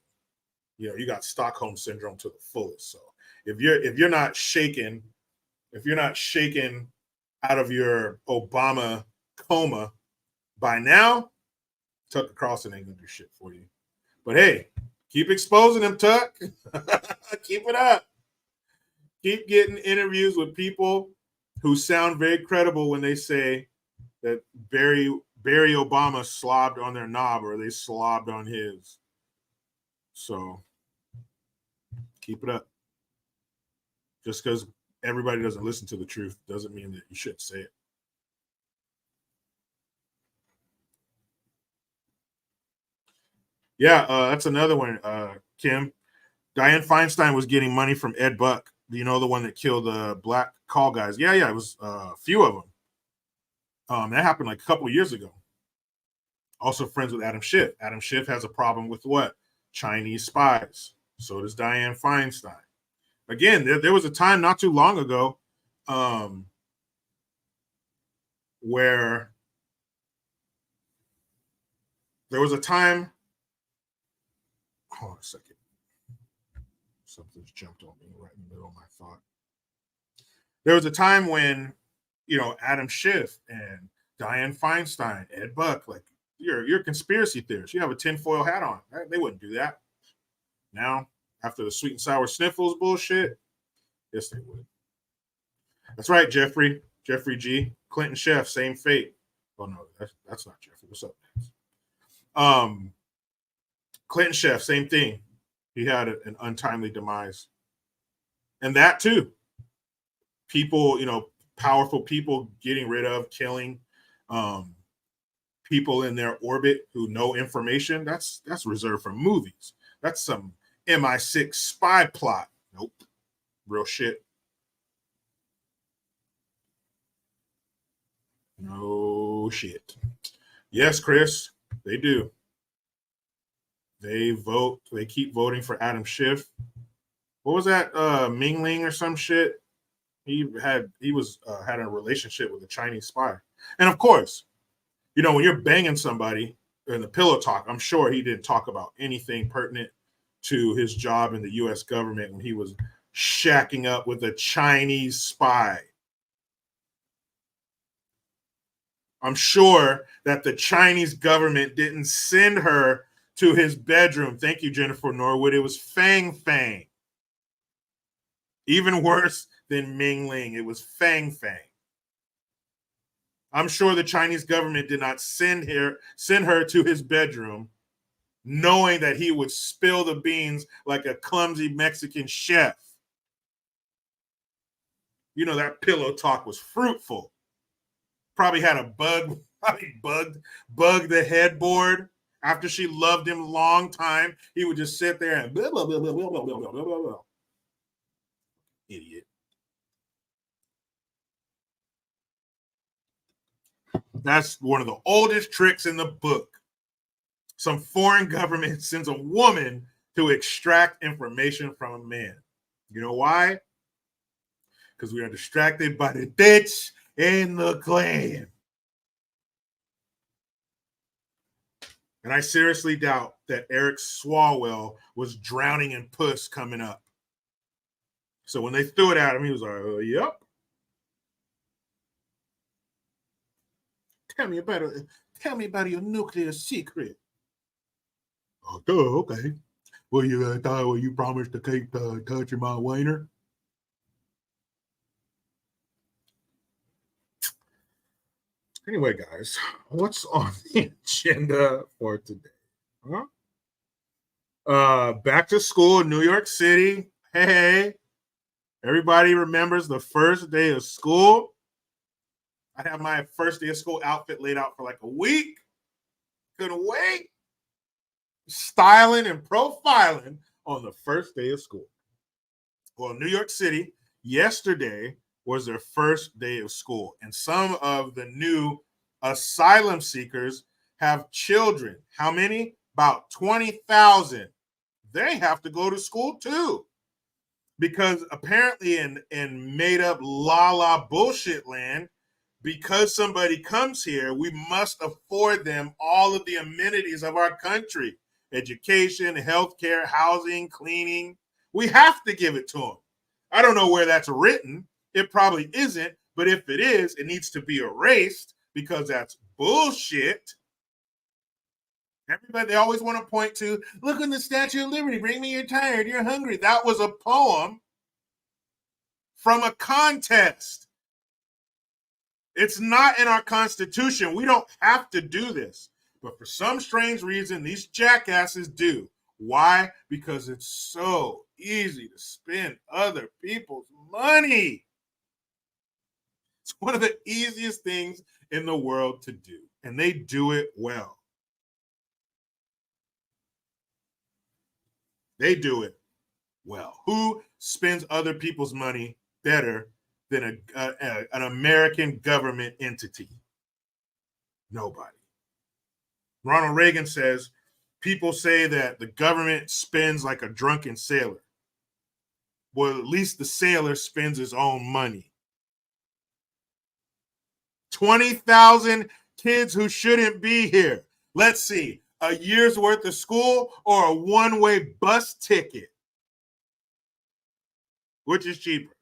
You got Stockholm syndrome to the fullest. So if you're not shaken out of your Obama coma by now, Tucker Carlson ain't gonna do shit for you. But hey, keep exposing him, Tuck. Keep it up. Keep getting interviews with people who sound very credible when they say that Barry Obama slobbed on their knob or they slobbed on his. So keep it up. Just because everybody doesn't listen to the truth doesn't mean that you shouldn't say it. Yeah, that's another one, Kim. Diane Feinstein was getting money from Ed Buck. Do you know the one that killed the black call guys? Yeah, it was a few of them. That happened like a couple of years ago. Also friends with Adam Schiff. Adam Schiff has a problem with what? Chinese spies. So does Diane Feinstein. Again, there was a time not too long ago where there was a time. Hold on a second. Something's jumped on me right in the middle of my thought. There was a time when, Adam Schiff and Diane Feinstein, Ed Buck, like you're conspiracy theorists. You have a tinfoil hat on. Right? They wouldn't do that. Now, after the sweet and sour sniffles bullshit, yes, they would. That's right, Jeffrey G. Clinton Chef, same fate. Oh no, that's not Jeffrey. What's up, man? Clinton Chef, same thing. He had an untimely demise. And that too. People, powerful people getting rid of, killing people in their orbit who know information. That's reserved for movies. That's some MI6 spy plot. Nope. Real shit. No shit. Yes, Chris, they do. They keep voting for Adam Schiff. What was that? Ming Ling or some shit? He had a relationship with a Chinese spy. And of course, when you're banging somebody in the pillow talk, I'm sure he didn't talk about anything pertinent to his job in the US government when he was shacking up with a Chinese spy. I'm sure that the Chinese government didn't send her to his bedroom. Thank you, Jennifer Norwood. It was Fang Fang. Even worse than Ming Ling. It was Fang Fang. I'm sure the Chinese government did not send her to his bedroom knowing that he would spill the beans like a clumsy Mexican chef. You know, that pillow talk was fruitful. Probably had a bug, probably bugged the headboard. After she loved him a long time, he would just sit there and blah, blah, blah, blah, blah, blah, blah, blah, blah. Idiot. That's one of the oldest tricks in the book. Some foreign government sends a woman to extract information from a man. You know why? Because we are distracted by the ditch in the clan. And I seriously doubt that Eric Swalwell was drowning in puss coming up. So when they threw it at him, he was like, yep. Tell me about your nuclear secret. Oh, okay. Well, you promised to keep touching my wiener? Anyway, guys, what's on the agenda for today? Back to school in New York City. Hey, everybody remembers the first day of school. I had my first day of school outfit laid out for like a week. Couldn't wait. Styling and profiling on the first day of school. Well, New York City, yesterday was their first day of school. And some of the new asylum seekers have children. How many? About 20,000. They have to go to school too. Because apparently in made up la bullshit land, because somebody comes here, we must afford them all of the amenities of our country. Education, healthcare, housing, cleaning. We have to give it to them. I don't know where that's written. It probably isn't, but if it is, it needs to be erased because that's bullshit. Everybody, they always want to point to, look on the Statue of Liberty, bring me, you're tired, you're hungry. That was a poem from a contest. It's not in our Constitution. We don't have to do this. But for some strange reason, these jackasses do. Why? Because it's so easy to spend other people's money. It's one of the easiest things in the world to do, and they do it well. They do it well. Who spends other people's money better than an American government entity? Nobody. Ronald Reagan says, people say that the government spends like a drunken sailor. Well, at least the sailor spends his own money. 20,000 kids who shouldn't be here. Let's see, a year's worth of school or a one-way bus ticket? Which is cheaper?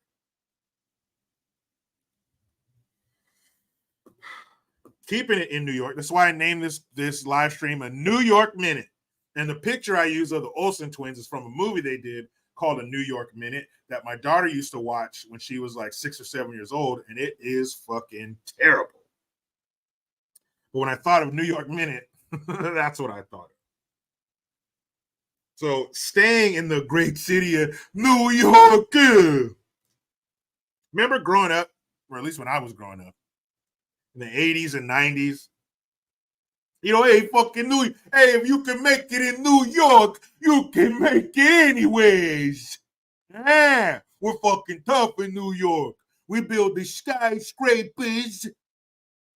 Keeping it in New York. That's why I named this live stream a New York Minute. And the picture I use of the Olsen twins is from a movie they did called A New York Minute that my daughter used to watch when she was like 6 or 7 years old, and it is fucking terrible. But when I thought of New York Minute, that's what I thought of. So staying in the great city of New York. Remember growing up, or at least when I was growing up, in the 80s and 90s, you know, hey, fucking New York, hey, if you can make it in New York, you can make it anyways. Yeah, we're fucking tough in New York. We build the skyscrapers.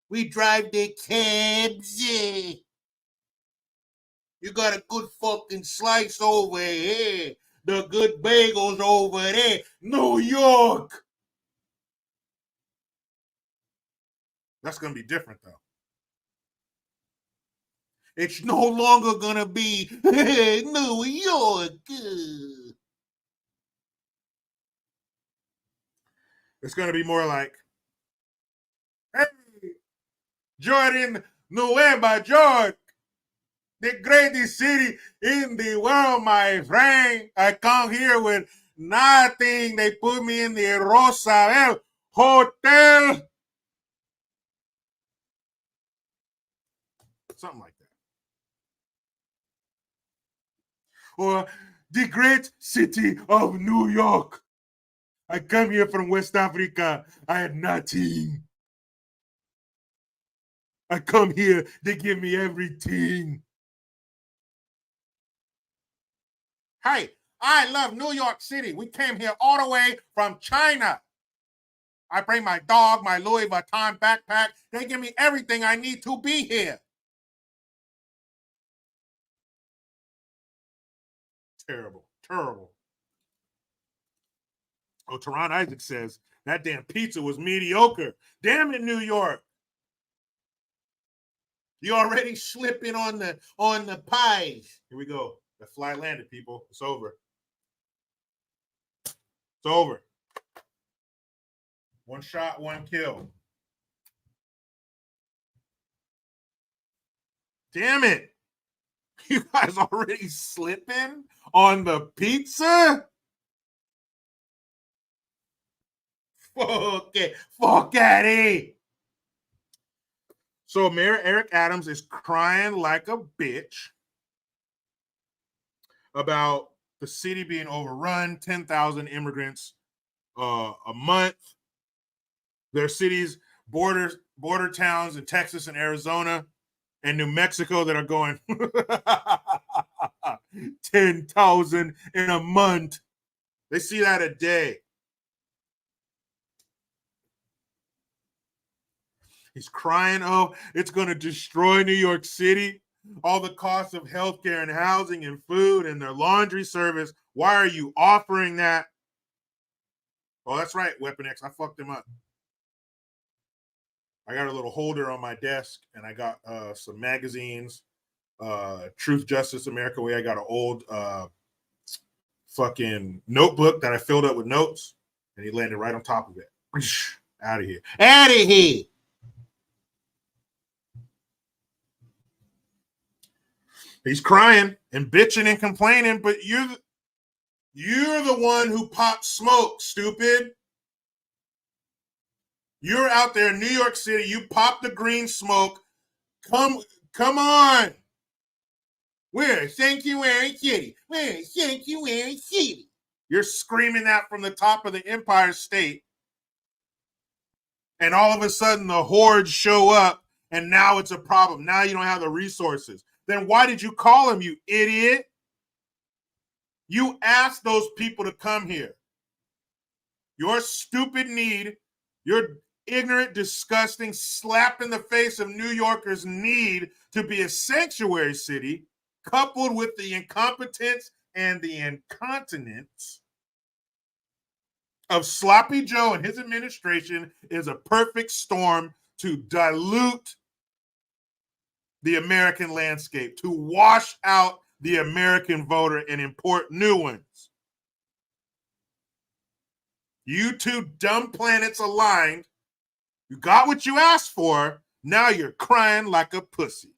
We drive the cabs. You got a good fucking slice over here. The good bagels over there. New York. That's going to be different, though. It's no longer going to be New York. It's going to be more like, hey, Jordan Nueva York, the greatest city in the world, my friend. I come here with nothing. They put me in the Roosevelt Hotel. something like that. Or the great city of New York. I come here from West Africa. I had nothing. I come here, they give me everything. Hey, I love New York City. We came here all the way from China. I bring my dog, my Louis Vuitton backpack. They give me everything I need to be here. Terrible, terrible. Oh, Teron Isaac says, that damn pizza was mediocre. Damn it, New York. You already slipping on the pies. Here we go. The fly landed, people. It's over. It's over. One shot, one kill. Damn it. You guys already slipping on the pizza? Fuck Eddie. So Mayor Eric Adams is crying like a bitch about the city being overrun, 10,000 immigrants a month. There are cities, border towns in Texas and Arizona and New Mexico that are going 10,000 in a month. They see that a day. He's crying, oh, it's going to destroy New York City. All the costs of healthcare and housing and food and their laundry service. Why are you offering that? Oh, that's right, Weapon X. I fucked him up. I got a little holder on my desk, and I got some magazines, Truth, Justice, America Way. I got an old fucking notebook that I filled up with notes, and he landed right on top of it. Out of here. Out of here. He's crying and bitching and complaining, but you're the one who popped smoke, stupid. You're out there in New York City. You popped the green smoke. Come on. We're a sanctuary city. We're a sanctuary city. You're screaming that from the top of the Empire State. And all of a sudden the hordes show up and now it's a problem. Now you don't have the resources. Then why did you call him, you idiot? You asked those people to come here. Your stupid need, your ignorant, disgusting slap in the face of New Yorkers' need to be a sanctuary city, coupled with the incompetence and the incontinence of Sloppy Joe and his administration, is a perfect storm to dilute the American landscape, to wash out the American voter and import new ones. You two dumb planets aligned. You got what you asked for. Now you're crying like a pussy.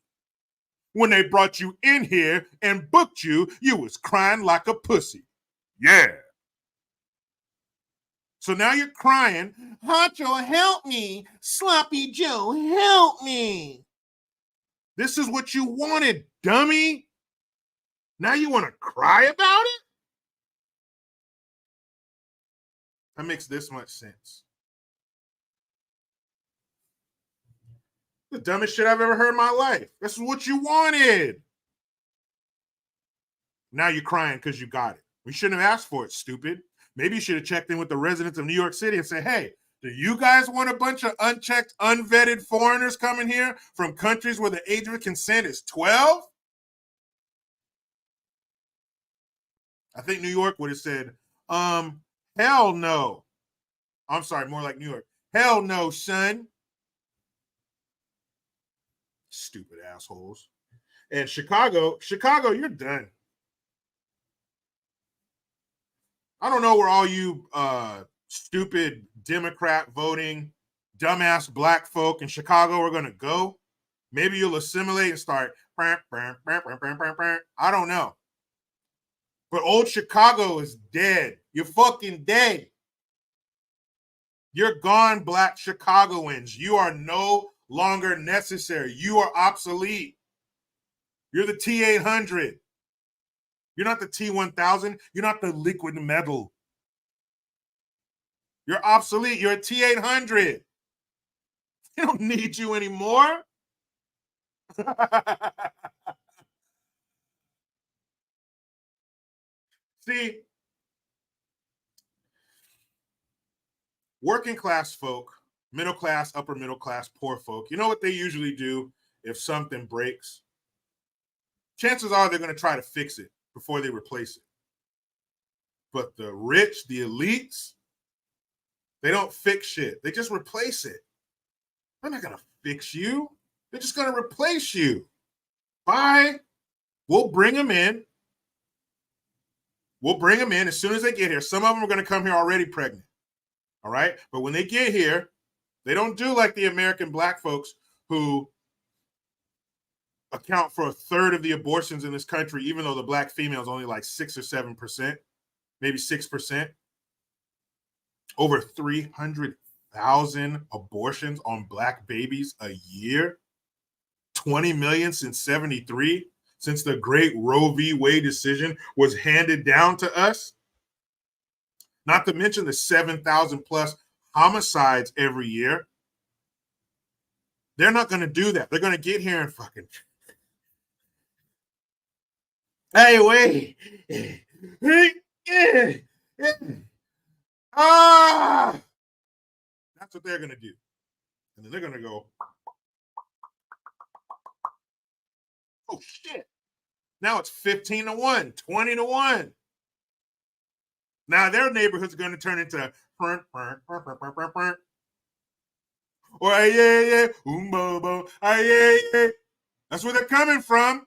When they brought you in here and booked you, you was crying like a pussy. Yeah. So now you're crying, Honcho, help me. Sloppy Joe, help me. This is what you wanted, dummy. Now you want to cry about it? That makes this much sense. The dumbest shit I've ever heard in my life. This is what you wanted. Now you're crying because you got it. We shouldn't have asked for it, stupid. Maybe you should have checked in with the residents of New York City and said, hey, do you guys want a bunch of unchecked, unvetted foreigners coming here from countries where the age of consent is 12? I think New York would have said, hell no. I'm sorry, more like New York. Hell no, son. Stupid assholes. And Chicago, you're done. I don't know where all you stupid Democrat voting, dumbass black folk in Chicago are going to go. Maybe you'll assimilate and start. I don't know. But old Chicago is dead. You're fucking dead. You're gone, black Chicagoans. You are no longer necessary. You are obsolete. You're the T800. You're not the T1000. You're not the liquid metal. You're obsolete. You're a T800. They don't need you anymore. See, working class folk, middle class, upper middle class, poor folk, you know what they usually do if something breaks? Chances are they're going to try to fix it before they replace it. But the rich, the elites, they don't fix shit. They just replace it. They're not going to fix you. They're just going to replace you. Bye. We'll bring them in. We'll bring them in as soon as they get here. Some of them are going to come here already pregnant. All right? But when they get here, they don't do like the American black folks who account for a third of the abortions in this country, even though the black female is only like 6 or 7%, maybe 6%. Over 300,000 abortions on black babies a year. 20 million since 73, since the great Roe v. Wade decision was handed down to us. Not to mention the 7,000 plus homicides every year. They're not going to do that. They're going to get here and fucking, hey, wait. Ah! That's what they're going to do. And then they're going to go, oh, shit. Now it's 15-1, 20-1. Now their neighborhood's going to turn into or yeah, umbobo, yeah. That's where they're coming from.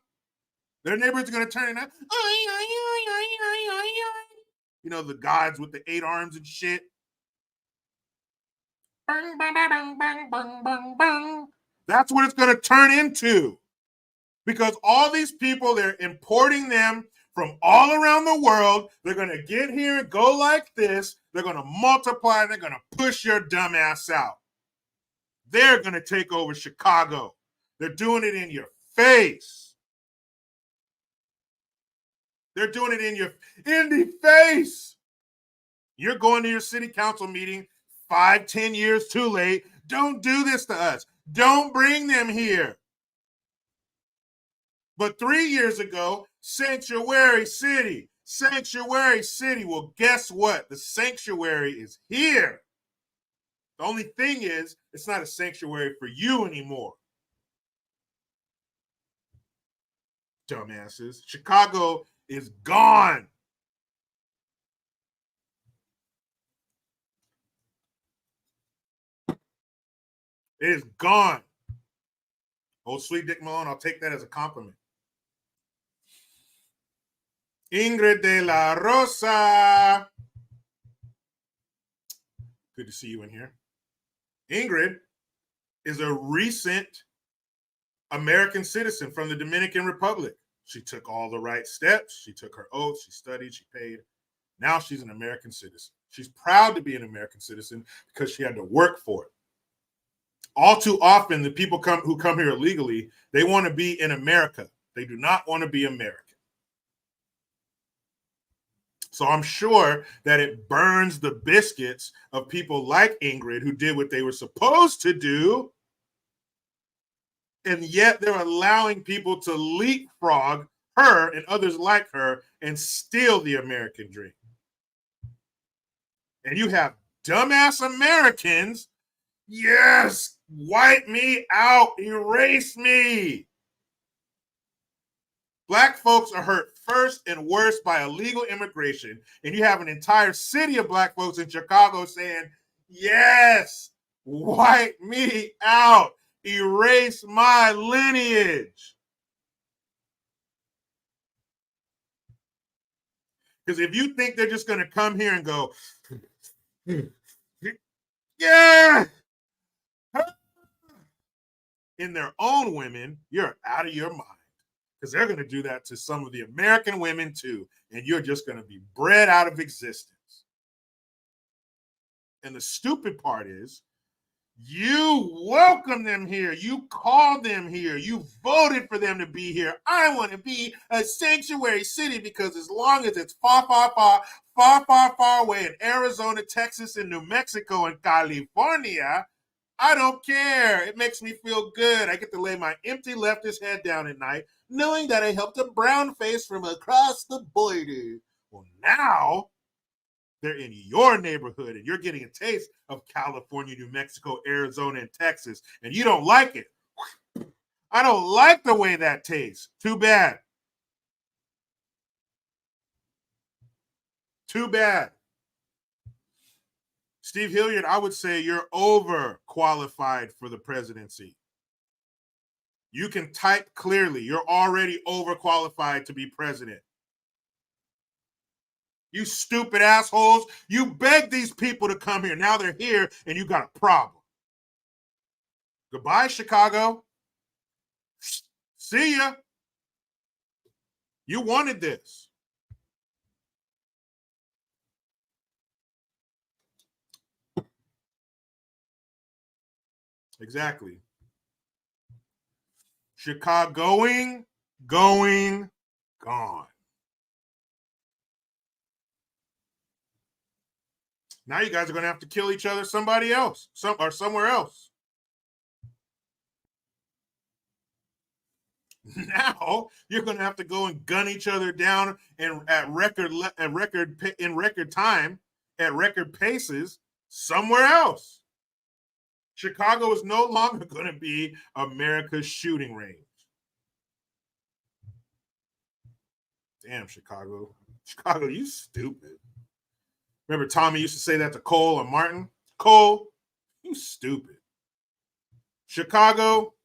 Their neighborhood's going to turn into, you know, the gods with the 8 arms and shit. That's what it's going to turn into. Because all these people, they're importing them from all around the world. They're going to get here and go like this. They're going to multiply. And they're going to push your dumb ass out. They're going to take over Chicago. They're doing it in your face. They're doing it in the face. You're going to your city council meeting 5-10 years too late. Don't do this to us. Don't bring them here. But 3 years ago, Sanctuary City. Well, guess what? The sanctuary is here. The only thing is, it's not a sanctuary for you anymore. Dumbasses. Chicago is gone. It is gone. Oh, sweet Dick Malone, I'll take that as a compliment. Ingrid de la Rosa. Good to see you in here. Ingrid is a recent American citizen from the Dominican Republic. She took all the right steps. She took her oath. She studied. She paid. Now she's an American citizen. She's proud to be an American citizen because she had to work for it. All too often, the people who come here illegally, they want to be in America. They do not want to be American. So I'm sure that it burns the biscuits of people like Ingrid who did what they were supposed to do. And yet they're allowing people to leapfrog her and others like her and steal the American dream. And you have dumbass Americans, yes, wipe me out, erase me. Black folks are hurt first and worst by illegal immigration. And you have an entire city of black folks in Chicago saying, yes, wipe me out, erase my lineage. Because if you think they're just going to come here and go, yeah, in their own women, you're out of your mind. Because they're going to do that to some of the American women too. And you're just going to be bred out of existence. And the stupid part is, You welcome them here. You called them here. You voted for them to be here. I want to be a sanctuary city because as long as it's far away in Arizona, Texas, and New Mexico and California, I don't care. It makes me feel good. I get to lay my empty leftist head down at night knowing that I helped a brown face from across the border. Well, now they're in your neighborhood and you're getting a taste of California, New Mexico, Arizona, and Texas, and you don't like it. I don't like the way that tastes. Too bad. Too bad. Steve Hilliard, I would say you're overqualified for the presidency. You can type clearly. You're already overqualified to be president. You stupid assholes. You begged these people to come here. Now they're here and you got a problem. Goodbye, Chicago. See ya. You wanted this. Exactly. Chicagoing, going, gone. Now you guys are going to have to kill each other somebody else, somewhere else. Now you're going to have to go and gun each other down in record time, at record paces somewhere else. Chicago is no longer going to be America's shooting range. Damn, Chicago. Chicago, you stupid. Remember Tommy used to say that to Cole and Martin? Cole, you stupid. Chicago,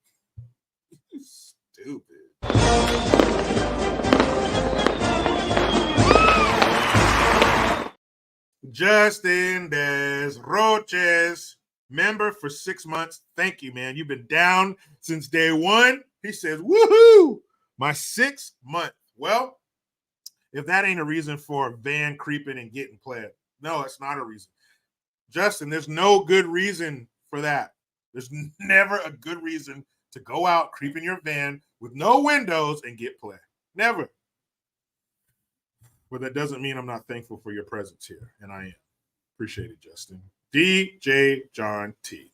you stupid. Justin Des Roches, member for 6 months. Thank you, man. You've been down since day one. He says, woohoo, my 6th month. Well, if that ain't a reason for van creeping and getting played, no, it's not a reason. Justin, there's no good reason for that. There's never a good reason to go out, creep in your van with no windows and get play. Never. But that doesn't mean I'm not thankful for your presence here, and I am. Appreciate it, Justin. DJ John T.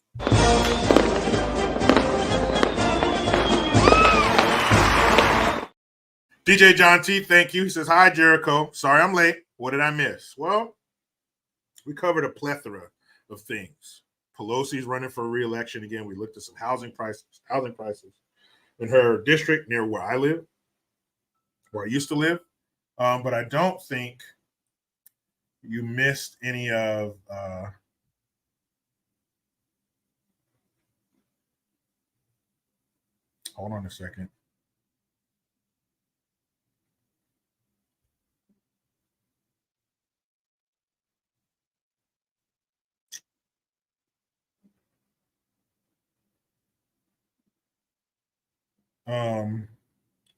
DJ John T, thank you. He says, hi, Jericho. Sorry I'm late. What did I miss? Well, we covered a plethora of things. Pelosi's running for re-election again. We looked at some housing prices in her district near where I live, where I used to live. But I don't think you missed any of hold on a second.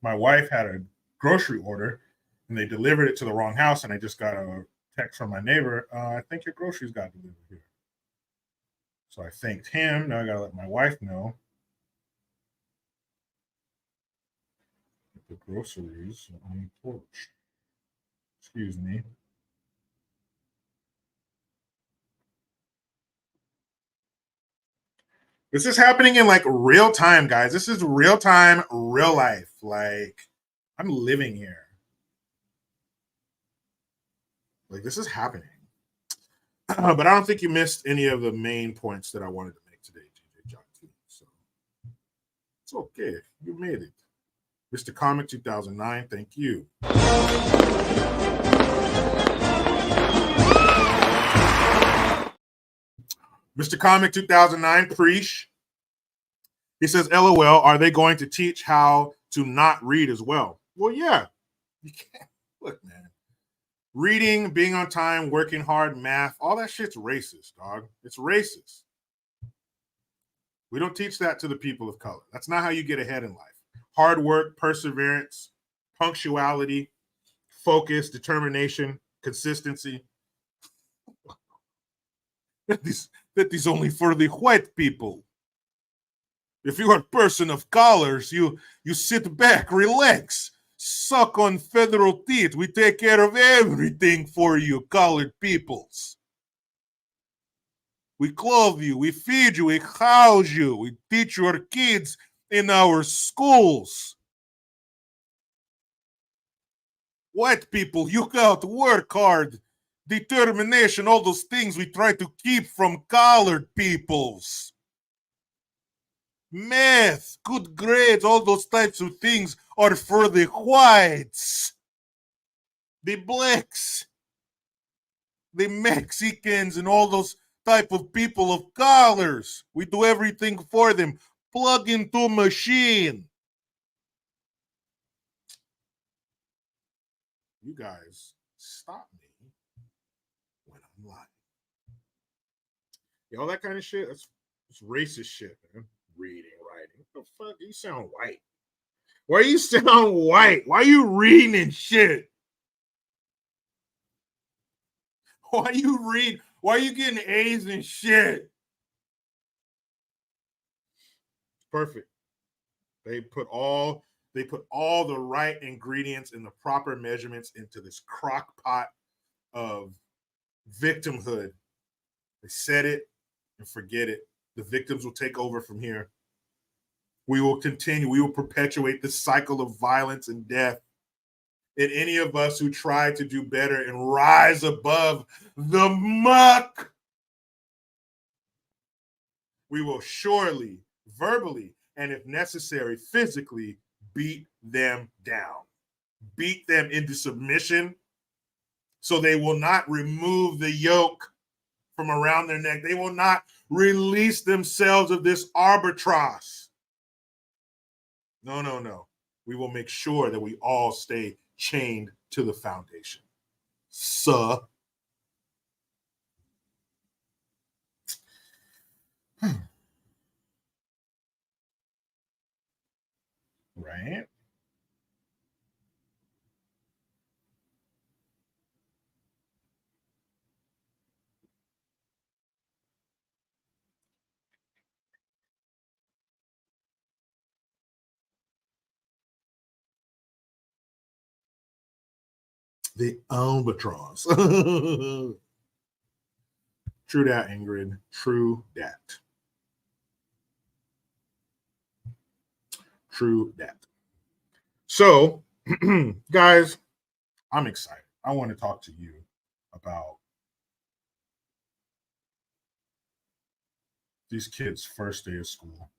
My wife had a grocery order and they delivered it to the wrong house, and I just got a text from my neighbor. I think your groceries got delivered here. So I thanked him. Now I got to let my wife know the groceries on the porch. Excuse me. This is happening in like real time, guys. This is real time, real life. Like, I'm living here. Like, this is happening. But I don't think you missed any of the main points that I wanted to make today, DJ Jockey. So it's okay. You made it. Mr. Comic 2009, thank you. Mr. Comic 2009, Preach. He says, LOL, are they going to teach how to not read as well? Well, yeah. You can't. Look, man. Reading, being on time, working hard, math, all that shit's racist, dog. It's racist. We don't teach that to the people of color. That's not how you get ahead in life. Hard work, perseverance, punctuality, focus, determination, consistency. That is only for the white people. If you are a person of colors, you sit back, relax, suck on federal teeth. We take care of everything for you, colored peoples. We clothe you, we feed you, we house you, we teach your kids in our schools. White people, you got to work hard, determination, all those things we try to keep from colored peoples. Math, good grades, all those types of things are for the whites, the blacks, the Mexicans, and all those type of people of colors. We do everything for them. Plug into machine. You guys stop me when I'm lying. Yeah, all that kind of shit, that's racist shit, man. Reading, writing. What the fuck? You sound white. Why you sound white? Why you reading shit? Why you read? Why you getting A's and shit? Perfect. They put all the right ingredients and the proper measurements into this crock pot of victimhood. They set it and forget it. The victims will take over from here. We will continue. We will perpetuate this cycle of violence and death. And any of us who try to do better and rise above the muck, we will surely, verbally, and if necessary, physically beat them down, beat them into submission so they will not remove the yoke from around their neck. They will not release themselves of this albatross. No, no, no. We will make sure that we all stay chained to the foundation. Right? The albatross. True that, Ingrid. True that. True that. So, guys, I'm excited. I want to talk to you about these kids' first day of school.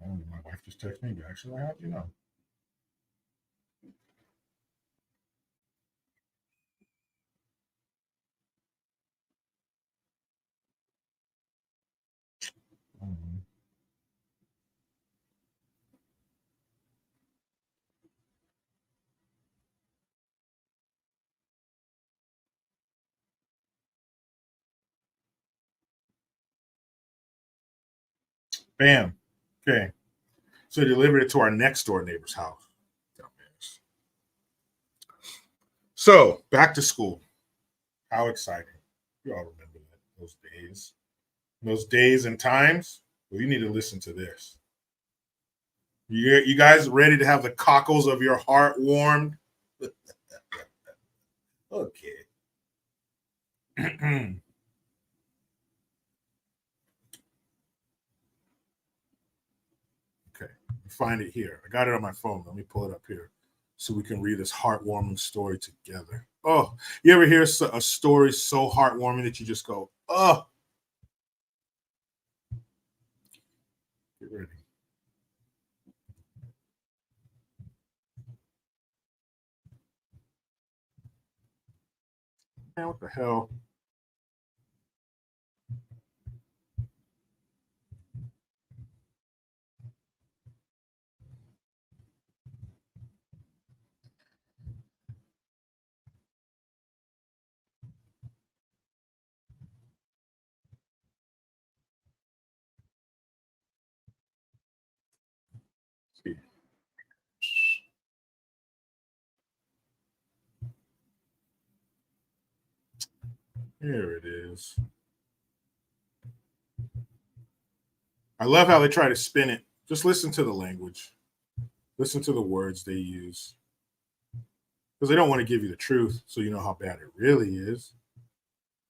Oh, my wife just texted me back. She's like, how'd you know? Mhm. Bam. Okay. So they delivered it to our next door neighbor's house. So back to school. How exciting. You all remember that, those days. Those days and times. Well, you need to listen to this. You guys ready to have the cockles of your heart warmed? Okay. Okay. Find it here. I got it on my phone. Let me pull it up here so we can read this heartwarming story together. Oh, you ever hear a story so heartwarming that you just go, oh, get ready. Man, what the hell? See. Here it is. I love how they try to spin it. Just listen to the language. Listen to the words they use. Because they don't want to give you the truth so you know how bad it really is.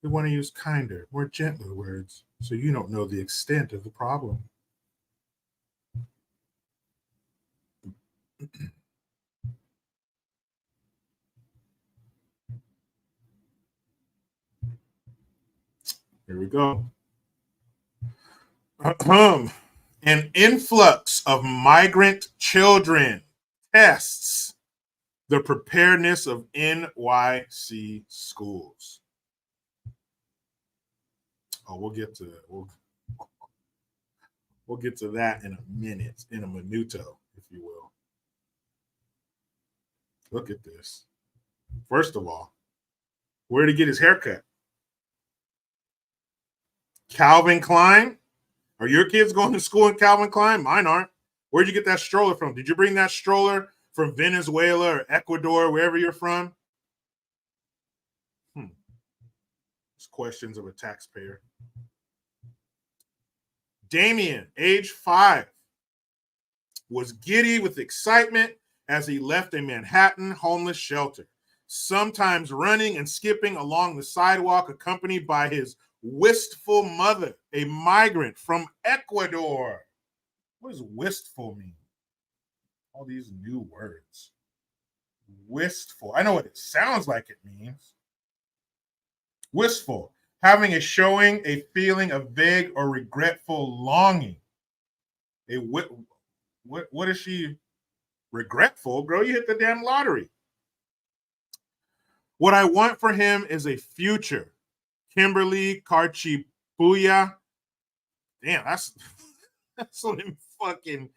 They want to use kinder, more gentler words so you don't know the extent of the problem. Here we go. An influx of migrant children tests the preparedness of NYC schools. Oh, we'll get to that. We'll get to that in a minute, in a minuto, if you will. Look at this. First of all, where did he get his haircut? Calvin Klein? Are your kids going to school in Calvin Klein? Mine aren't. Where'd you get that stroller from? Did you bring that stroller from Venezuela or Ecuador, wherever you're from? It's questions of a taxpayer. Damien, age 5, was giddy with excitement as he left a Manhattan homeless shelter, sometimes running and skipping along the sidewalk, accompanied by his wistful mother, a migrant from Ecuador. What does wistful mean? All these new words. Wistful. I know what it sounds like it means. Wistful. Having a showing, a feeling of vague or regretful longing. What is she regretful? Girl, you hit the damn lottery. What I want for him is a future. Kimberly Karchipuya. Damn, that's some fucking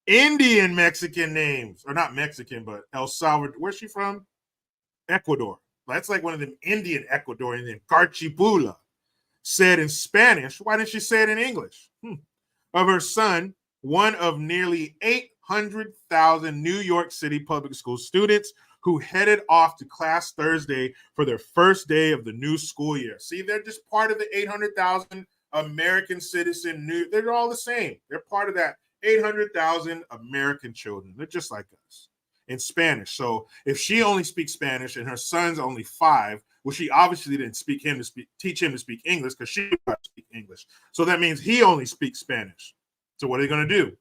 Indian Mexican names. Or not Mexican, but El Salvador. Where's she from? Ecuador. That's like one of them Indian Ecuadorian names. Karchipula. Said in Spanish. Why didn't she say it in English? Of her son, one of nearly 800,000 New York City public school students who headed off to class Thursday for their first day of the new school year. See, they're just part of the 800,000 American citizen. They're all the same. They're part of that 800,000 American children. They're just like us in Spanish. So if she only speaks Spanish and her son's only 5, well, she obviously didn't teach him to speak English because she doesn't speak English. So that means he only speaks Spanish. So what are they going to do?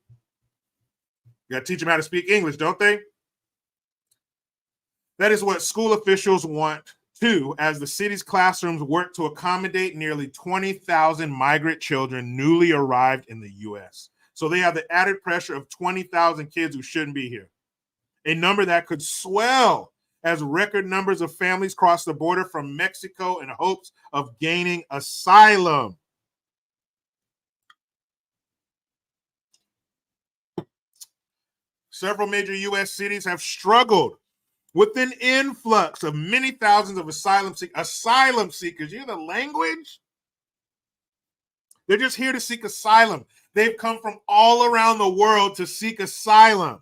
You got to teach him how to speak English, don't they? That is what school officials want too, as the city's classrooms work to accommodate nearly 20,000 migrant children newly arrived in the U.S. So they have the added pressure of 20,000 kids who shouldn't be here, a number that could swell as record numbers of families cross the border from Mexico in hopes of gaining asylum. Several major U.S. cities have struggled with an influx of many thousands of asylum seekers. You hear the language? They're just here to seek asylum. They've come from all around the world to seek asylum.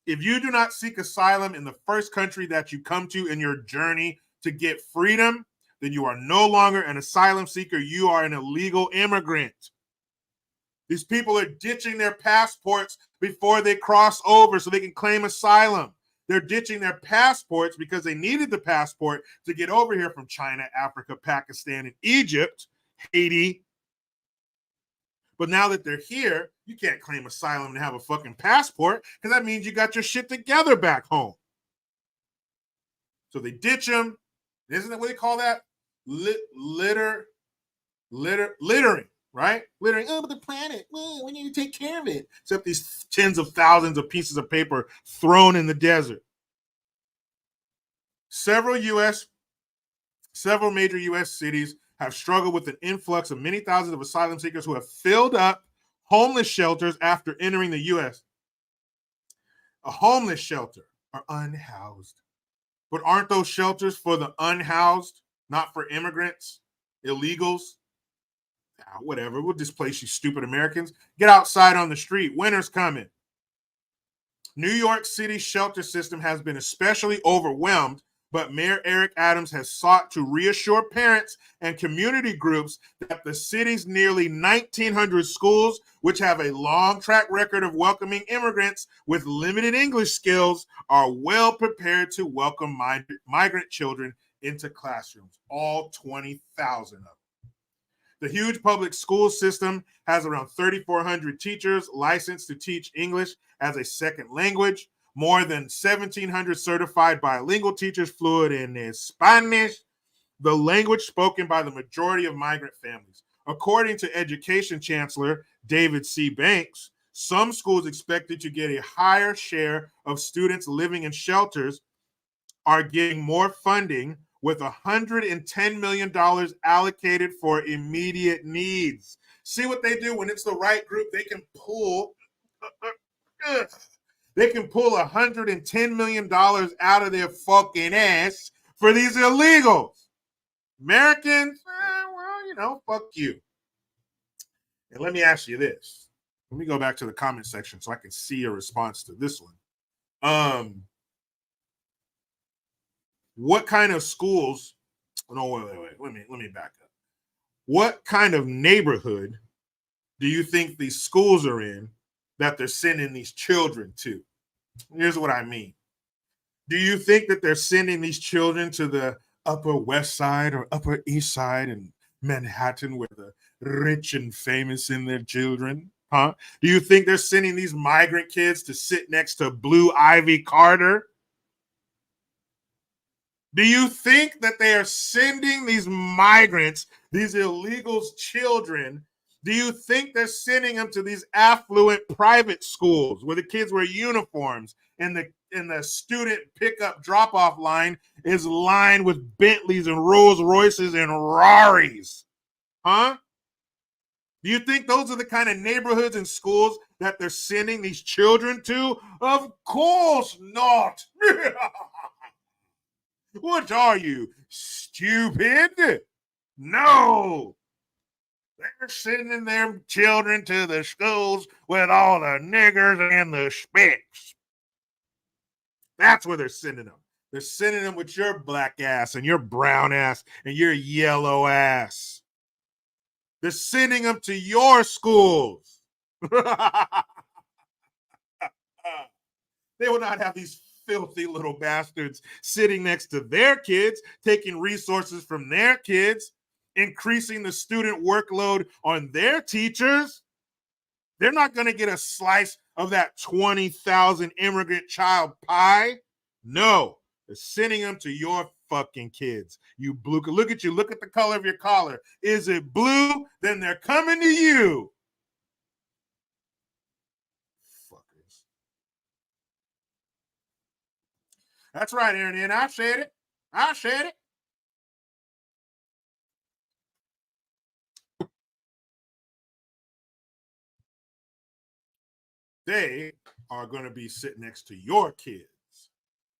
If you do not seek asylum in the first country that you come to in your journey to get freedom, then you are no longer an asylum seeker. You are an illegal immigrant. These people are ditching their passports before they cross over so they can claim asylum. They're ditching their passports because they needed the passport to get over here from China, Africa, Pakistan, and Egypt, Haiti. But now that they're here, you can't claim asylum and have a fucking passport because that means you got your shit together back home. So they ditch them. Isn't that what they call that? Littering, right? Littering. Oh, but the planet, we need to take care of it. Except these tens of thousands of pieces of paper thrown in the desert. Several major U.S. cities have struggled with an influx of many thousands of asylum seekers who have filled up homeless shelters after entering the U.S. A homeless shelter are unhoused. But aren't those shelters for the unhoused, not for immigrants, illegals? Whatever, we'll displace you stupid Americans. Get outside on the street. Winter's coming. New York City's shelter system has been especially overwhelmed but Mayor Eric Adams has sought to reassure parents and community groups that the city's nearly 1,900 schools, which have a long track record of welcoming immigrants with limited English skills, are well prepared to welcome migrant children into classrooms, all 20,000 of them. The huge public school system has around 3,400 teachers licensed to teach English as a second language, more than 1,700 certified bilingual teachers fluent in Spanish, the language spoken by the majority of migrant families. According to Education Chancellor David C. Banks, some schools expected to get a higher share of students living in shelters are getting more funding, with $110 million allocated for immediate needs. See what they do when it's the right group? They can pull $110 million out of their fucking ass for these illegals. Americans, well, fuck you. And let me ask you this. Let me go back to the comment section so I can see your response to this one. What kind of schools? No, wait. Let me back up. What kind of neighborhood do you think these schools are in that they're sending these children to? Here's what I mean. Do you think that they're sending these children to the Upper West Side or Upper East Side in Manhattan where the rich and famous send their children? Huh? Do you think they're sending these migrant kids to sit next to Blue Ivy Carter? Do you think that they are sending these migrants, these illegals' children, do you think they're sending them to these affluent private schools where the kids wear uniforms and the student pickup drop-off line is lined with Bentleys and Rolls Royces and Raris? Huh? Do you think those are the kind of neighborhoods and schools that they're sending these children to? Of course not. What are you, stupid? No. They're sending their children to the schools with all the niggers and the spicks. That's where they're sending them. They're sending them with your black ass and your brown ass and your yellow ass. They're sending them to your schools. They will not have these filthy little bastards sitting next to their kids, taking resources from their kids, increasing the student workload on their teachers. They're not going to get a slice of that 20,000 immigrant child pie. No, they're sending them to your fucking kids. You blue, look at you. Look at the color of your collar. Is it blue? Then they're coming to you. Fuckers. That's right, Aaron. And I said it. They are going to be sitting next to your kids.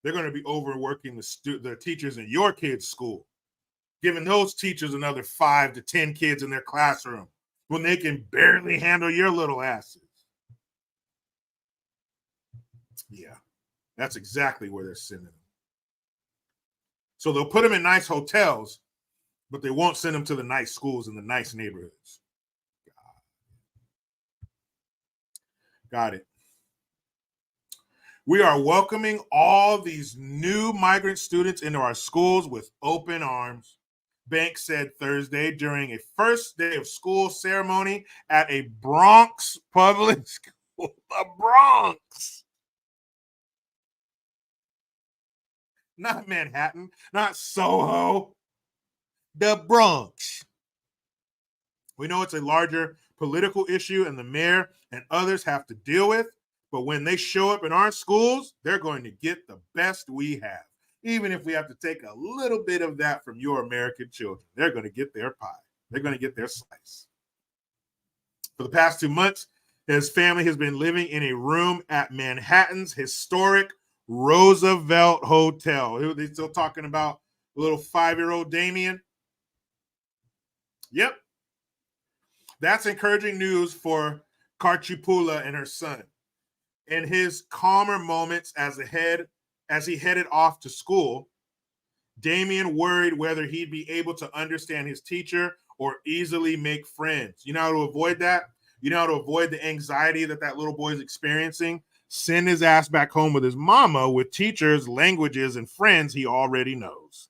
They're going to be overworking the teachers in your kids' school, giving those teachers another 5 to 10 kids in their classroom when they can barely handle your little asses. Yeah, that's exactly where they're sending them. So they'll put them in nice hotels, but they won't send them to the nice schools in the nice neighborhoods. Got it. We are welcoming all these new migrant students into our schools with open arms, Banks said Thursday during a first day of school ceremony at a Bronx public school. The Bronx. Not Manhattan, not Soho. The Bronx. We know it's a larger political issue and the mayor and others have to deal with. But when they show up in our schools, they're going to get the best we have. Even if we have to take a little bit of that from your American children, they're going to get their pie. They're going to get their slice. For the past 2 months, his family has been living in a room at Manhattan's historic Roosevelt Hotel. Who are they still talking about? Little 5-year-old Damien? Yep. That's encouraging news for Karchipula and her son. In his calmer moments as he headed off to school, Damien worried whether he'd be able to understand his teacher or easily make friends. You know how to avoid that? You know how to avoid the anxiety that little boy is experiencing? Send his ass back home with his mama with teachers, languages, and friends he already knows.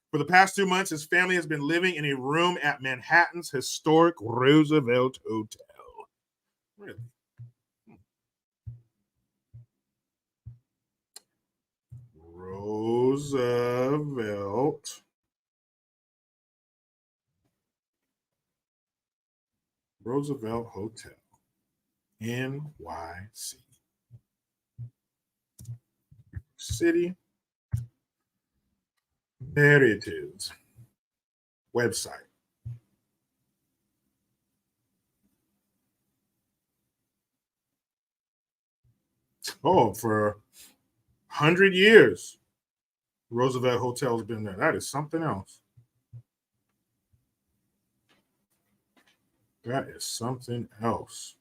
For the past 2 months, his family has been living in a room at Manhattan's historic Roosevelt Hotel. Really? Roosevelt Hotel, NYC. City. There it is. Website. Oh, for 100 years, Roosevelt Hotel has been there. That is something else. That is something else.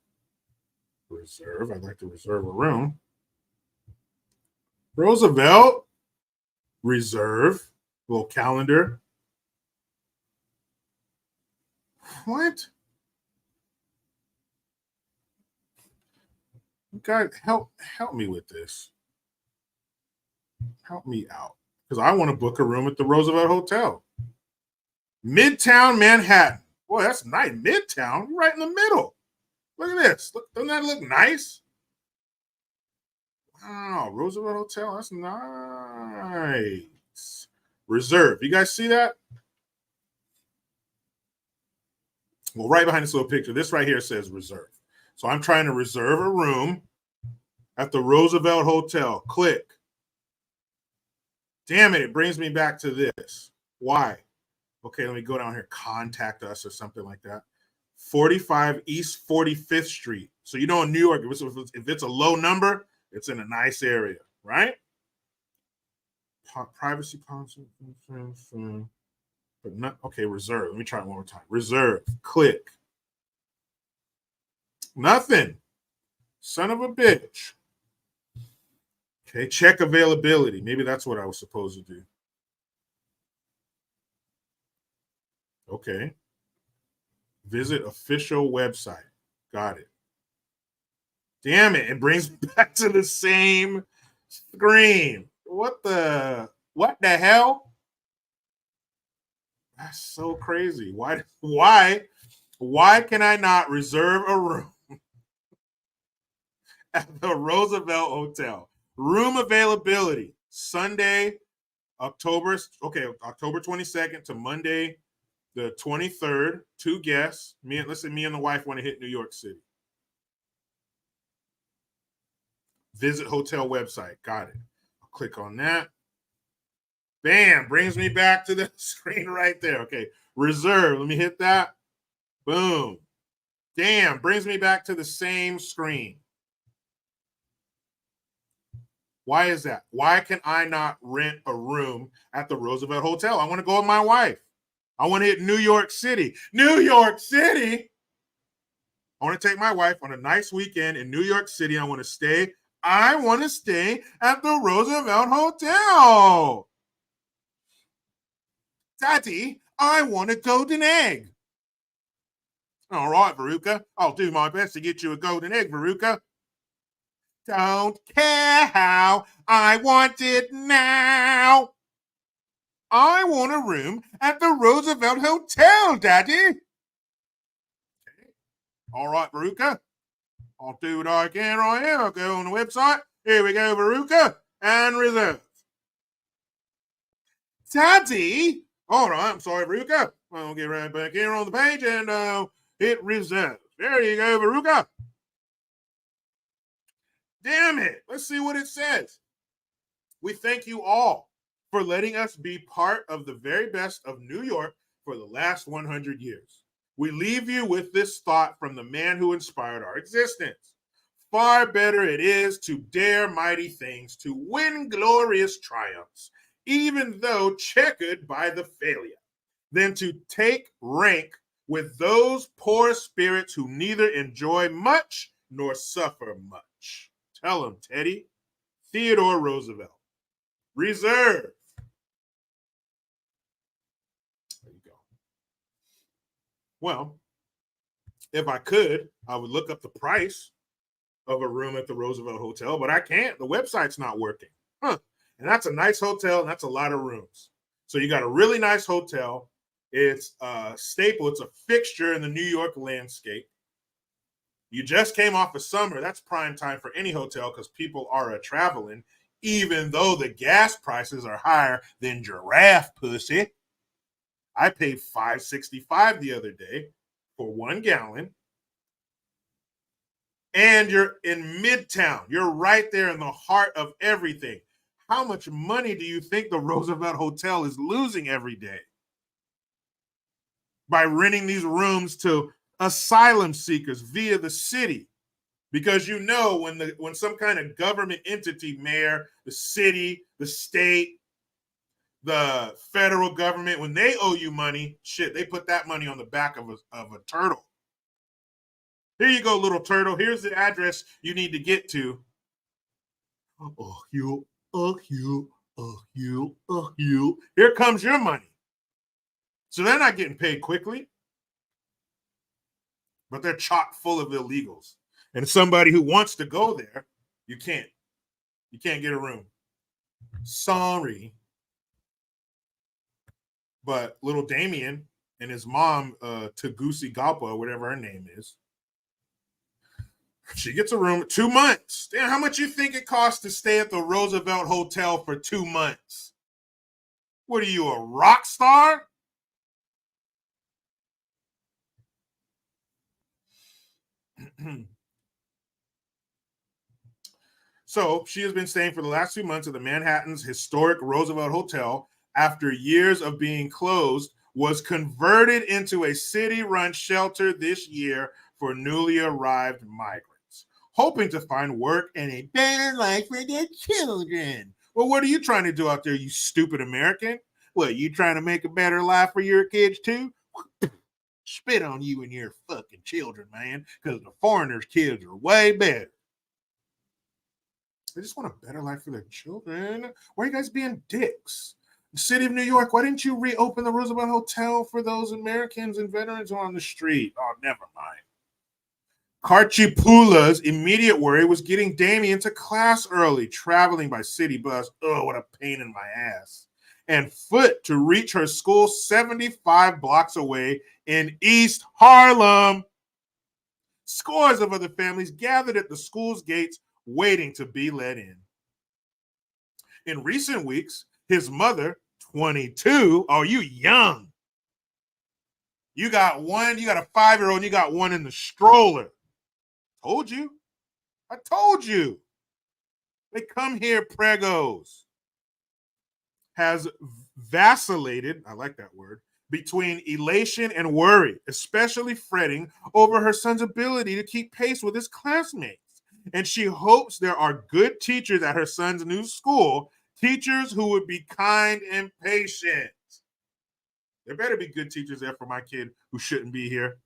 Reserve. I'd like to reserve a room. Roosevelt. Reserve. Little calendar. What? God, help me with this. Help me out. Because I want to book a room at the Roosevelt Hotel. Midtown Manhattan. Boy, that's nice. Midtown, you're right in the middle. Look at this. Look, doesn't that look nice? Wow, Roosevelt Hotel. That's nice. Reserve. You guys see that? Well, right behind this little picture, this right here says reserve. So I'm trying to reserve a room at the Roosevelt Hotel. Click. Damn it, it brings me back to this. Why? Okay, let me go down here. Contact us or something like that. 45 East 45th Street. So you know in New York, if it's a low number, it's in a nice area, right? Privacy policy. But not okay, reserve. Let me try it one more time. Reserve. Click. Nothing. Son of a bitch. Okay, check availability. Maybe that's what I was supposed to do. Okay. Visit official website. Got it. Damn it. It brings me back to the same screen. What the hell? That's so crazy. Why can I not reserve a room at the Roosevelt Hotel? Room availability Sunday, October 22nd to Monday, the 23rd. 2 guests. Me and the wife want to hit New York City. Visit hotel website. Got it. I'll click on that. Bam, brings me back to the screen right there. Okay, reserve. Let me hit that. Boom. Damn, brings me back to the same screen. Why is that? Why can I not rent a room at the Roosevelt Hotel? I want to go with my wife. I want to hit New York City. New York City? I want to take my wife on a nice weekend in New York City. I want to stay at the Roosevelt Hotel. Daddy, I want a golden egg. All right, Veruca. I'll do my best to get you a golden egg, Veruca. Don't care how. I want it now. I want a room at the Roosevelt Hotel, Daddy. Okay. All right, Veruca. I'll do what I can right here. I'll go on the website. Here we go, Veruca. And reserve. Daddy? All right, I'm sorry, Veruca. I'll get right back here on the page and hit reserve. There you go, Veruca. Damn it. Let's see what it says. We thank you all for letting us be part of the very best of New York for the last 100 years. We leave you with this thought from the man who inspired our existence. Far better it is to dare mighty things, to win glorious triumphs, even though checkered by the failure, than to take rank with those poor spirits who neither enjoy much nor suffer much. Tell him, Teddy. Theodore Roosevelt. Reserve. go. Well, if I could, I would look up the price of a room at the Roosevelt Hotel, but I can't. The website's not working. And that's a nice hotel, and that's a lot of rooms. So you got a really nice hotel. It's a staple. It's a fixture in the New York landscape. You just came off of summer. That's prime time for any hotel because people are traveling, even though the gas prices are higher than giraffe pussy. I paid $5.65 the other day for 1 gallon. And you're in Midtown. You're right there in the heart of everything. How much money do you think the Roosevelt Hotel is losing every day by renting these rooms to asylum seekers via the city? Because you know when some kind of government entity, mayor, the city, the state, the federal government, when they owe you money, shit, they put that money on the back of a turtle. Here you go, little turtle. Here's the address you need to get to. You. Here comes your money. So they're not getting paid quickly, but they're chock full of illegals. And somebody who wants to go there, you can't. You can't get a room. Sorry. But little Damien and his mom, Tagusi Galpa, whatever her name is, she gets a room 2 months. Damn, how much you think it costs to stay at the Roosevelt Hotel for 2 months? What are you, a rock star? So she has been staying for the last 2 months at the Manhattan's historic Roosevelt Hotel after years of being closed, was converted into a city-run shelter this year for newly arrived migrants, hoping to find work and a better life for their children. Well, what are you trying to do out there, you stupid American? What, you trying to make a better life for your kids too? Spit on you and your fucking children, man, because the foreigners' kids are way better. They just want a better life for their children. Why are you guys being dicks? The city of New York, why didn't you reopen the Roosevelt Hotel for those Americans and veterans who are on the street? Oh, never mind. Karchipula's immediate worry was getting Damien to class early, traveling by city bus. Oh, what a pain in my ass. And foot to reach her school 75 blocks away in East Harlem. Scores of other families gathered at the school's gates waiting to be let in. In recent weeks, his mother, 22, oh, you young. You got one, you got a 5-year-old, and you got one in the stroller. Told you. I told you. They come here, pregos. Has vacillated, I like that word, between elation and worry, especially fretting over her son's ability to keep pace with his classmates. And she hopes there are good teachers at her son's new school, teachers who would be kind and patient. There better be good teachers there for my kid who shouldn't be here.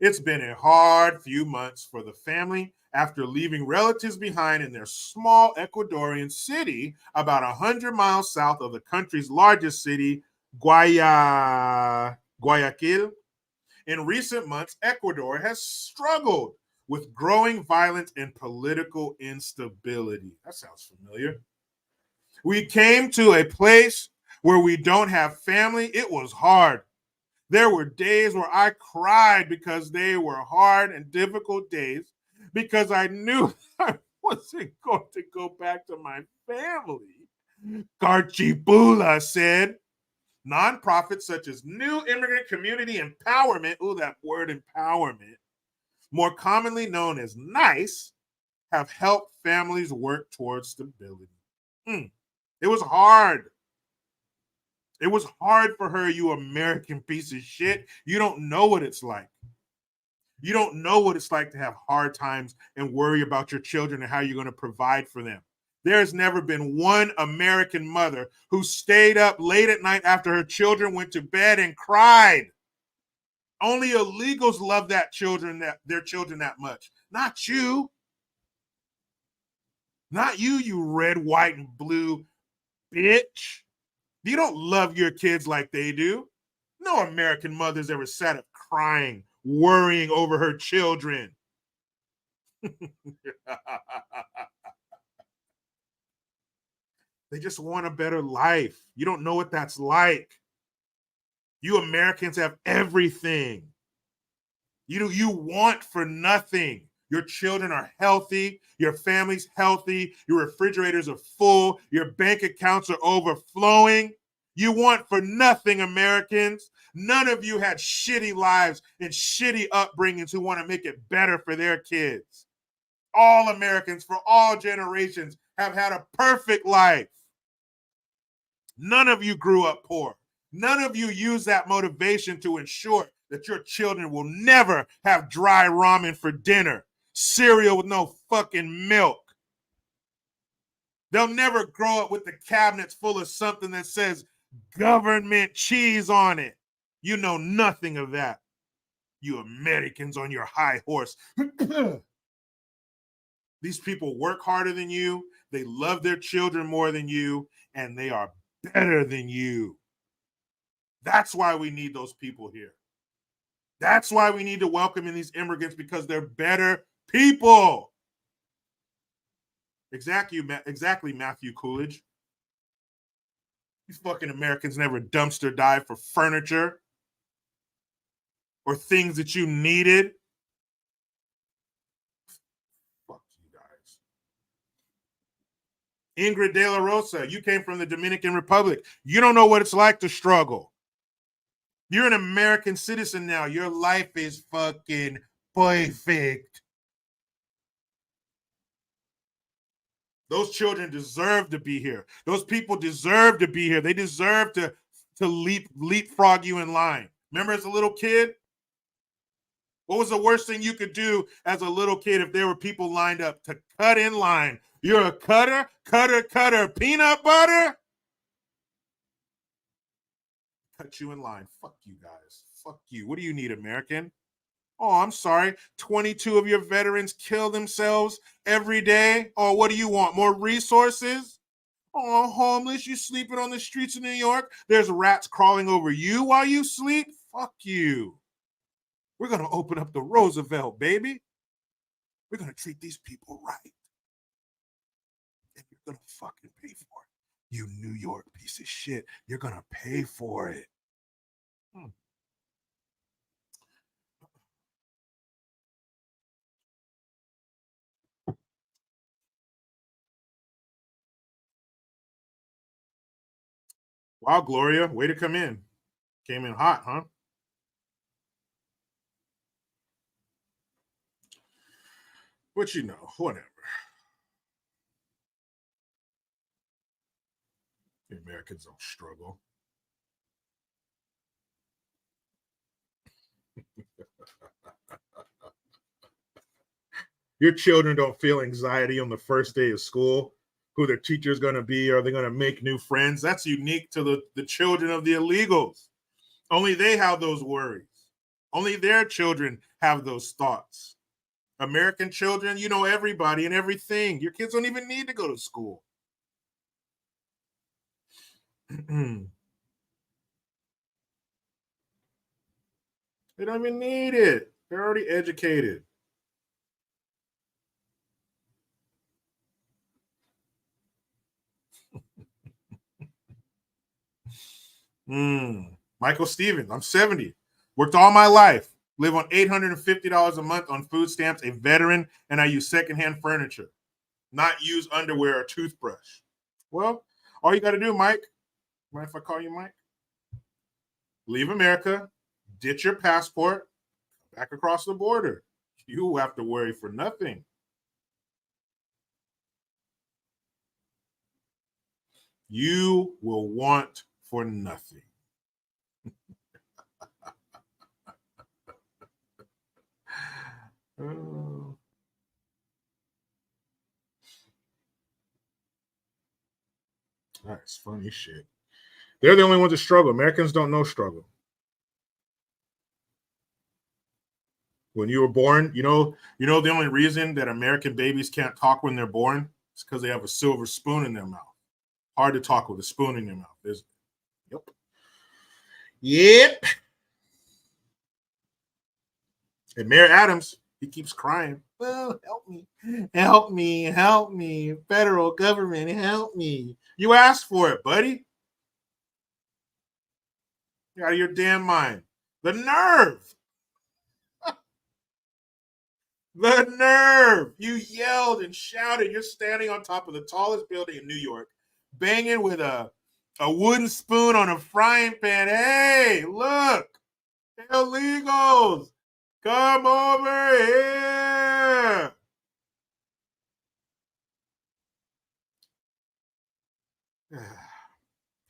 It's been a hard few months for the family after leaving relatives behind in their small Ecuadorian city about 100 miles south of the country's largest city, Guayaquil. In recent months, Ecuador has struggled with growing violence and political instability. That sounds familiar. We came to a place where we don't have family. It was hard. There were days where I cried because they were hard and difficult days because I knew I wasn't going to go back to my family. Karchipula said. Nonprofits such as New Immigrant Community Empowerment, that word empowerment, more commonly known as NICE, have helped families work towards stability. It was hard. It was hard for her, you American piece of shit. You don't know what it's like. You don't know what it's like to have hard times and worry about your children and how you're going to provide for them. There's never been one American mother who stayed up late at night after her children went to bed and cried. Only illegals love their children that much. Not you. Not you, you red, white, and blue bitch. You don't love your kids like they do. No American mother's ever sat up crying, worrying over her children. They just want a better life. You don't know what that's like. You Americans have everything. You want for nothing. Your children are healthy. Your family's healthy. Your refrigerators are full. Your bank accounts are overflowing. You want for nothing, Americans. None of you had shitty lives and shitty upbringings who want to make it better for their kids. All Americans for all generations have had a perfect life. None of you grew up poor. None of you use that motivation to ensure that your children will never have dry ramen for dinner, cereal with no fucking milk. They'll never grow up with the cabinets full of something that says government cheese on it. You know nothing of that. You Americans on your high horse. These people work harder than you. They love their children more than you, and they are better than you. That's why we need those people here. That's why we need to welcome in these immigrants, because they're better people. Exactly, Matthew Coolidge. You fucking Americans never dumpster dive for furniture or things that you needed. Fuck you guys. Ingrid De La Rosa, you came from the Dominican Republic. You don't know what it's like to struggle. You're an American citizen now. Your life is fucking perfect. Those children deserve to be here. Those people deserve to be here. They deserve to leapfrog you in line. Remember as a little kid? What was the worst thing you could do as a little kid if there were people lined up to cut in line? You're a cutter, peanut butter? Cut you in line. Fuck you guys. Fuck you. What do you need, American? Oh, I'm sorry. 22 of your veterans kill themselves every day. Oh, what do you want? More resources? Oh, homeless, you sleeping on the streets of New York? There's rats crawling over you while you sleep? Fuck you. We're going to open up the Roosevelt, baby. We're going to treat these people right. And you're going to fucking pay for it. You New York piece of shit. You're going to pay for it. Wow, Gloria, way to come in. Came in hot, huh? But you know, whatever. The Americans don't struggle. Your children don't feel anxiety on the first day of school, who their teacher's going to be. Are they going to make new friends? That's unique to the children of the illegals. Only they have those worries. Only their children have those thoughts. American children, you know everybody and everything. Your kids don't even need to go to school. They don't even need it. They're already educated. Michael Stevens, I'm 70. Worked all my life. Live on $850 a month on food stamps, a veteran, and I use secondhand furniture. Not use underwear or toothbrush. Well, all you got to do, Mike, mind if I call you Mike? Leave America, ditch your passport, back across the border. You have to worry for nothing. You will want for nothing. That's funny shit. They're the only ones that struggle. Americans don't know struggle. When you were born, you know the only reason that American babies can't talk when they're born is because they have a silver spoon in their mouth. Hard to talk with a spoon in your mouth, isn't it? Yep. And Mayor Adams, he keeps crying. Well, help me. Help me. Help me. Federal government, help me. You asked for it, buddy. You're out of your damn mind. The nerve. The nerve. You yelled and shouted. You're standing on top of the tallest building in New York, banging with a wooden spoon on a frying pan. Hey, look. Illegals. Come over here.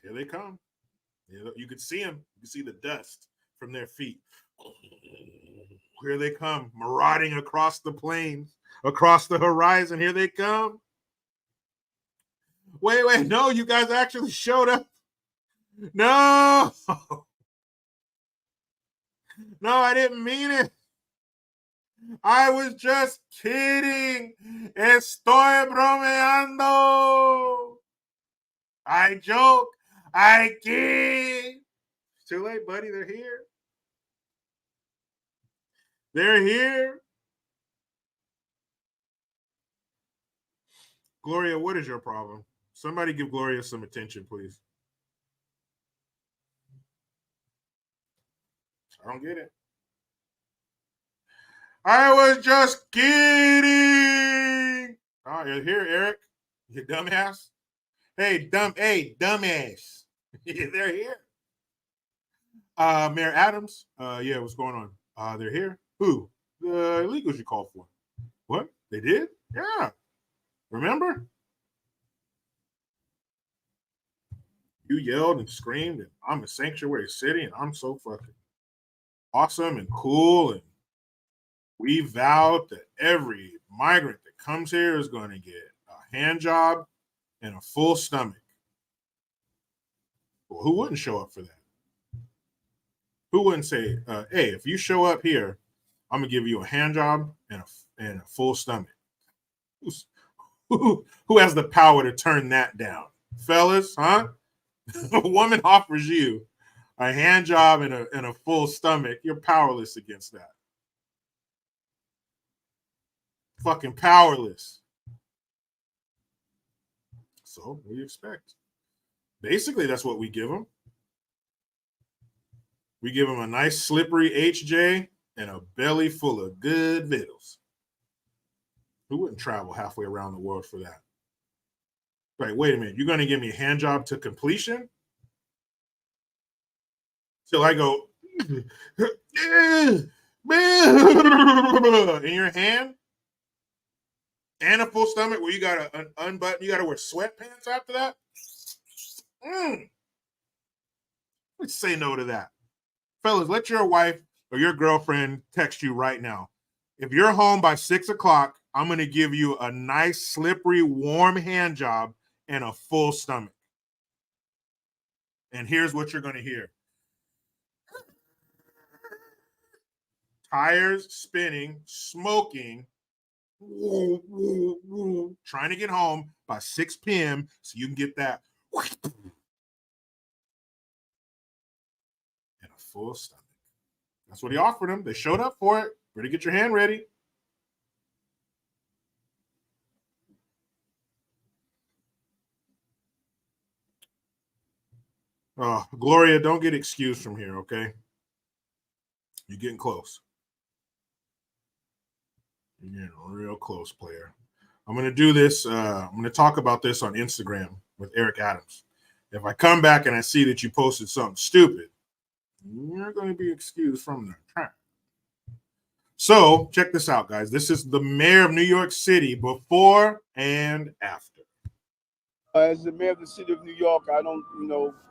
Here they come. You could see them. You can see the dust from their feet. Here they come, marauding across the plains, across the horizon. Here they come. Wait, no, you guys actually showed up. No, no, I didn't mean it. I was just kidding. Estoy bromeando. I joke. I kid. It's too late, buddy. They're here. They're here. Gloria, what is your problem? Somebody give Gloria some attention, please. I don't get it. I was just kidding. Oh, you're here, Eric. You dumbass. Hey, dumbass. They're here. Mayor Adams. Yeah, what's going on? They're here. Who? The illegals you called for. What? They did? Yeah. Remember? You yelled and screamed, and I'm a sanctuary city, and I'm so fucking awesome and cool. And we vowed that every migrant that comes here is going to get a hand job and a full stomach. Well, who wouldn't show up for that? Who wouldn't say, hey, if you show up here, I'm going to give you a hand job and a full stomach? Who has the power to turn that down? Fellas, huh? A woman offers you a hand job and a full stomach. You're powerless against that. Fucking powerless. So what do you expect? Basically, that's what we give them. We give them a nice slippery HJ and a belly full of good vittles. Who wouldn't travel halfway around the world for that? Right, wait a minute. You're going to give me a hand job to completion? Till I go in your hand? And a full stomach where you got to unbutton, you got to wear sweatpants after that? Let's say no to that. Fellas, let your wife or your girlfriend text you right now. If you're home by 6 o'clock, I'm going to give you a nice, slippery, warm hand job and a full stomach. And here's what you're going to hear. Tires spinning, smoking, trying to get home by 6 p.m. so you can get that and a full stomach. That's what he offered them. They showed up for it. Better get your hand ready. Gloria, don't get excused from here, okay? You're getting close. You're getting real close, player. I'm going to do this. I'm going to talk about this on Instagram with Eric Adams. If I come back and I see that you posted something stupid, you're going to be excused from that. So check this out, guys. This is the mayor of New York City before and after. As the mayor of the city of New York, I don't,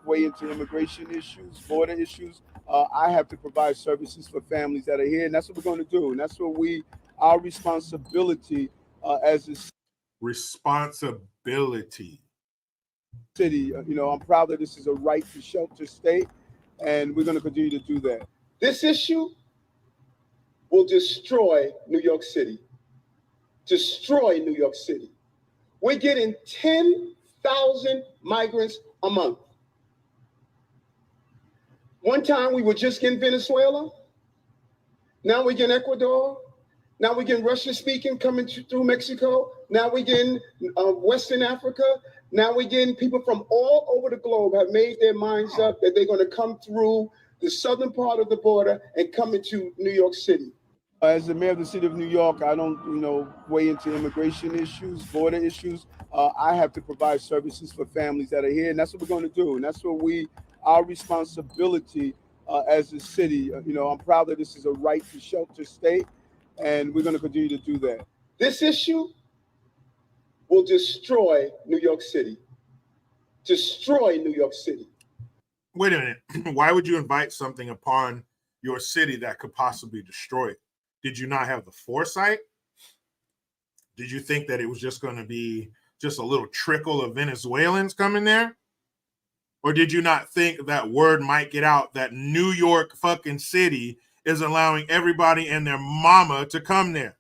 weigh into immigration issues, border issues. I have to provide services for families that are here, and that's what we're going to do. And that's what our responsibility as a responsibility. City. I'm proud that this is a right to shelter state, and we're going to continue to do that. This issue will destroy New York City. Destroy New York City. We're getting 10,000 migrants a month. One time we were just in Venezuela. Now we're in Ecuador. Now we're getting Russian speaking coming through Mexico. Now we're getting Western Africa. Now we're getting people from all over the globe have made their minds up that they're going to come through the southern part of the border and come into New York City. As the mayor of the city of New York, I don't, weigh into immigration issues, border issues. I have to provide services for families that are here, and that's what we're going to do. And that's what our responsibility as a city. I'm proud that this is a right to shelter state, and we're going to continue to do that. This issue will destroy New York City. Destroy New York City. Wait a minute. Why would you invite something upon your city that could possibly destroy it? Did you not have the foresight? Did you think that it was just going to be just a little trickle of Venezuelans coming there? Or did you not think that word might get out that New York fucking city is allowing everybody and their mama to come there?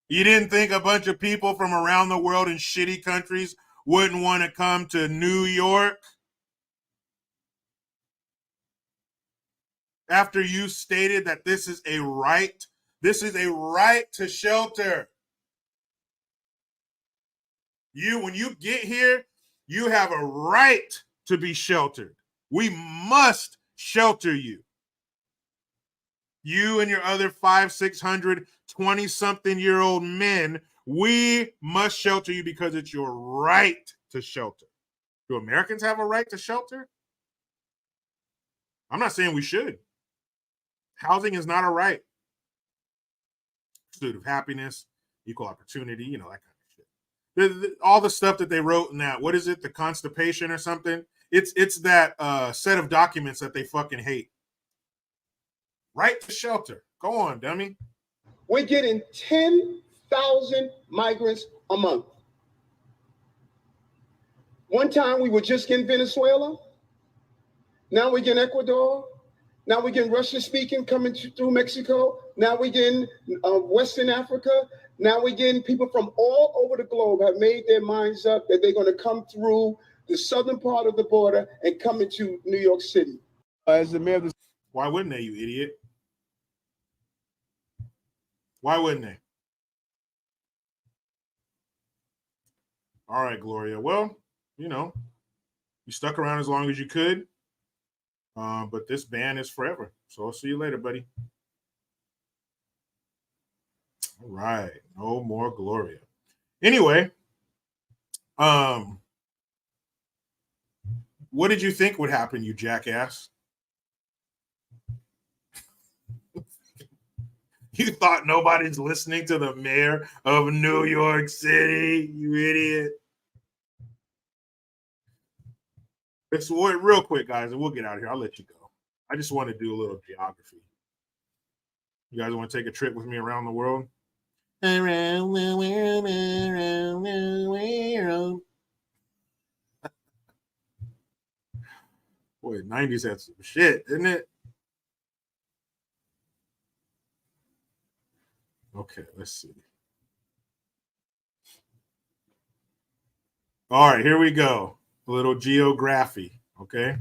You didn't think a bunch of people from around the world in shitty countries wouldn't want to come to New York? After you stated that this is a right to shelter. When you get here, you have a right to be sheltered. We must shelter you. You and your other 500-600 20-something-year-old men, we must shelter you because it's your right to shelter. Do Americans have a right to shelter? I'm not saying we should. Housing is not a right. Pursuit of happiness, equal opportunity, that kind of shit. All the stuff that they wrote in that, what is it, the Constipation or something? It's that set of documents that they fucking hate. Right to shelter. Go on, dummy. We're getting 10,000 migrants a month. One time we were just in Venezuela. Now we're in Ecuador. Now we're getting Russian speaking coming through Mexico. Now we're getting Western Africa. Now we're getting people from all over the globe have made their minds up that they're going to come through the southern part of the border and come into New York City. As the mayor of the Why wouldn't they, you idiot? Why wouldn't they? All right, Gloria. Well, you stuck around as long as you could. But this ban is forever. So I'll see you later, buddy. All right. No more Gloria. Anyway, what did you think would happen, you jackass? You thought nobody's listening to the mayor of New York City, you idiot. It's real quick, guys, and we'll get out of here. I'll let you go. I just want to do a little geography. You guys want to take a trip with me around the world? Around the world, around the world. Boy, 90s had some shit, didn't it? Okay, let's see. All right, here we go. A little geography, okay?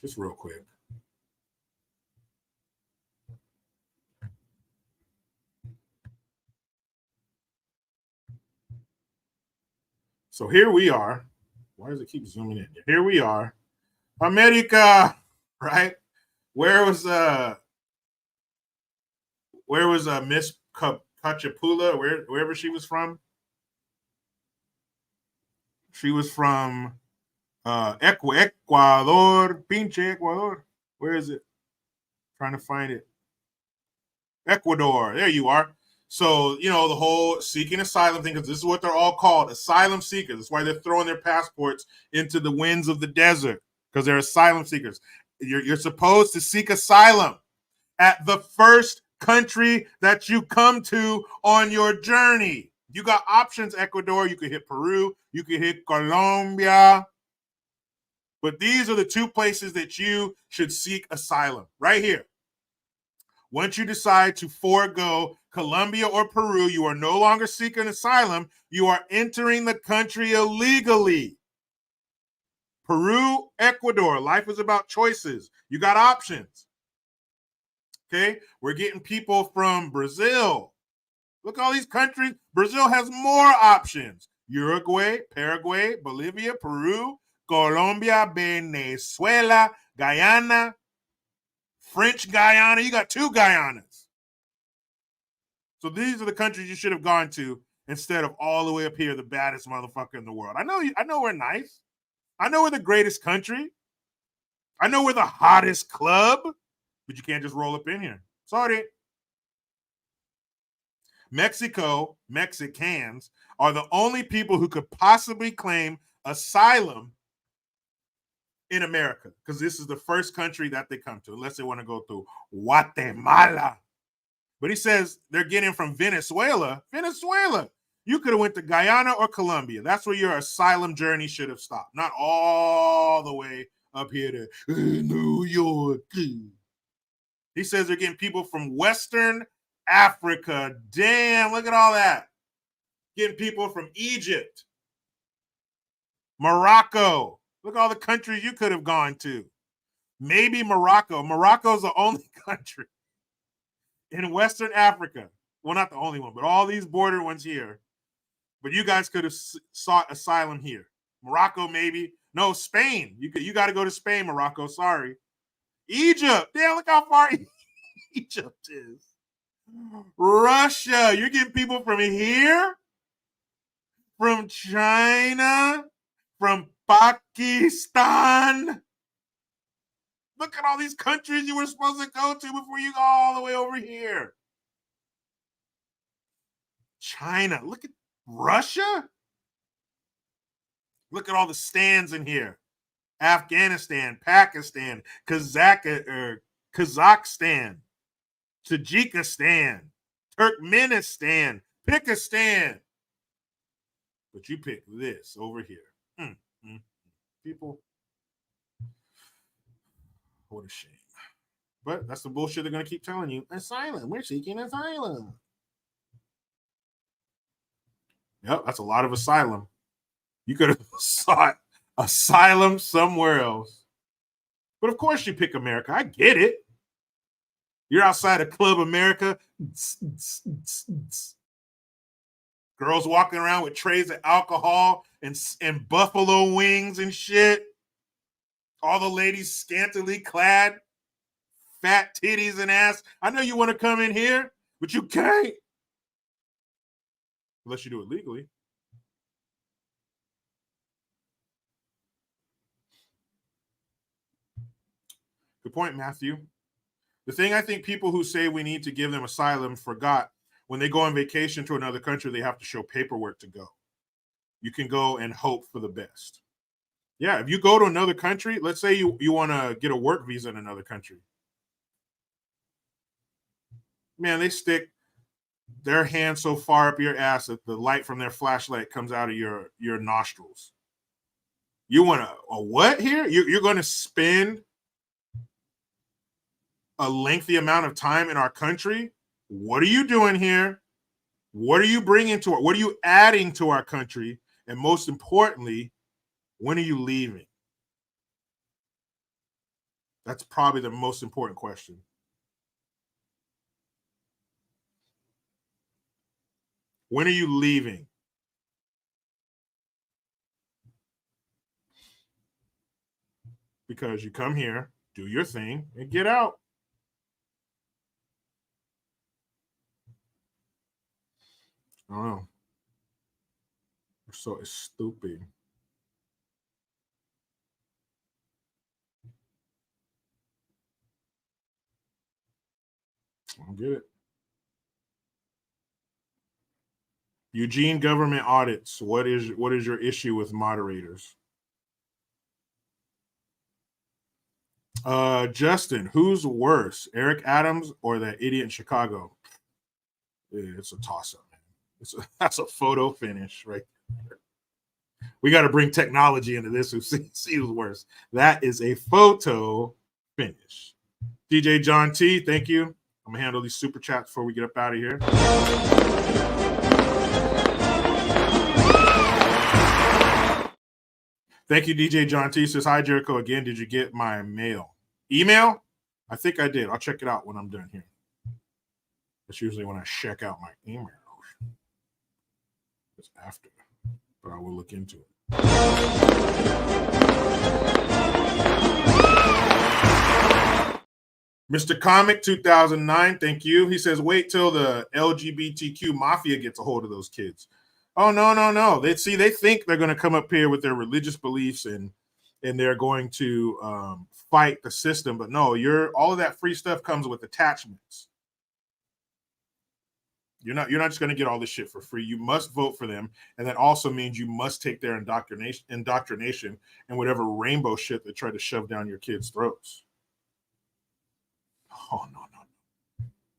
Just real quick. So here we are. Why does it keep zooming in? Here we are. America, right? Where was Miss Cachapula, wherever she was from? She was from Ecuador, pinche Ecuador. Where is it? Trying to find it. Ecuador. There you are. So, the whole seeking asylum thing, because this is what they're all called, asylum seekers. That's why they're throwing their passports into the winds of the desert, because they're asylum seekers. You're supposed to seek asylum at the first country that you come to on your journey. You got options, Ecuador. You could hit Peru. You could hit Colombia. But these are the two places that you should seek asylum, right here. Once you decide to forego Colombia or Peru, you are no longer seeking asylum. You are entering the country illegally. Peru, Ecuador. Life is about choices. You got options. Okay, we're getting people from Brazil. Look at all these countries. Brazil has more options. Uruguay, Paraguay, Bolivia, Peru, Colombia, Venezuela, Guyana, French Guyana. You got 2 Guyanas. So these are the countries you should have gone to instead of all the way up here, the baddest motherfucker in the world. I know we're nice. I know we're the greatest country. I know we're the hottest club, but you can't just roll up in here. Sorry. Mexicans are the only people who could possibly claim asylum in America because this is the first country that they come to, unless they want to go through Guatemala. But he says they're getting from Venezuela. Venezuela. You could have went to Guyana or Colombia. That's where your asylum journey should have stopped, not all the way up here to New York. He says they're getting people from Western Africa. Damn, look at all that. Getting people from Egypt, Morocco. Look at all the countries you could have gone to. Maybe Morocco. Morocco's the only country in Western Africa. Well, not the only one, but all these border ones here. But you guys could have sought asylum here. Morocco, maybe. No, Spain. You got to go to Spain, Morocco. Sorry. Egypt. Damn, look how far Egypt is. Russia. You're getting people from here, from China, from Pakistan. Look at all these countries you were supposed to go to before you go all the way over here. China. Look at Russia. Look at all the stands in here. Afghanistan, Pakistan, Kazakhstan, Tajikistan, Turkmenistan, Pakistan. But you pick this over here. People, what a shame. But that's the bullshit they're going to keep telling you. Asylum. We're seeking asylum. Yep, that's a lot of asylum. You could have sought asylum somewhere else. But of course you pick America. I get it. You're outside of Club America. Girls walking around with trays of alcohol and buffalo wings and shit. All the ladies scantily clad, fat titties and ass. I know you want to come in here, but you can't. Unless you do it legally. Good point, Matthew. The thing I think people who say we need to give them asylum forgot when they go on vacation to another country, they have to show paperwork to go. You can go and hope for the best. Yeah, if you go to another country, let's say you want to get a work visa in another country. Man, they stick their hand so far up your ass that the light from their flashlight comes out of your nostrils. You want a what here? You're going to spend a lengthy amount of time in our country? What are you doing here? What are you bringing to it? What are you adding to our country? And most importantly, when are you leaving? That's probably the most important question. When are you leaving? Because you come here, do your thing, and get out. I don't know. We're so stupid. I don't get it. Eugene government audits. What is your issue with moderators? Justin, who's worse, Eric Adams or that idiot in Chicago? It's a toss-up, man. That's a photo finish right there. We got to bring technology into this. See who's worse. That is a photo finish. DJ John T, thank you. I'm gonna handle these super chats before we get up out of here. Thank you, DJ John T. Says, hi, Jericho. Again, did you get my mail? Email? I think I did. I'll check it out when I'm done here. That's usually when I check out my email. It's after, but I will look into it. Mr. Comic 2009, thank you. He says, wait till the LGBTQ mafia gets a hold of those kids. Oh, no. They think they're going to come up here with their religious beliefs and they're going to fight the system. But no, all of that free stuff comes with attachments. You're not just going to get all this shit for free. You must vote for them. And that also means you must take their indoctrination and whatever rainbow shit they try to shove down your kids' throats. Oh, no.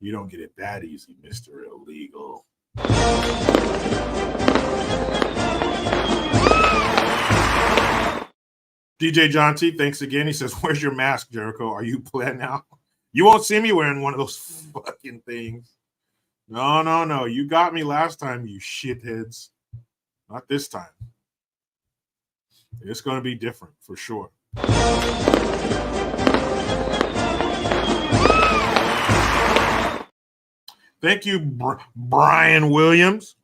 You don't get it that easy, Mr. Illegal. DJ John T, thanks again. He says, where's your mask, Jericho? Are you playing now? You won't see me wearing one of those fucking things. No. You got me last time, you shitheads. Not this time. It's going to be different for sure. Thank you, Brian Williams.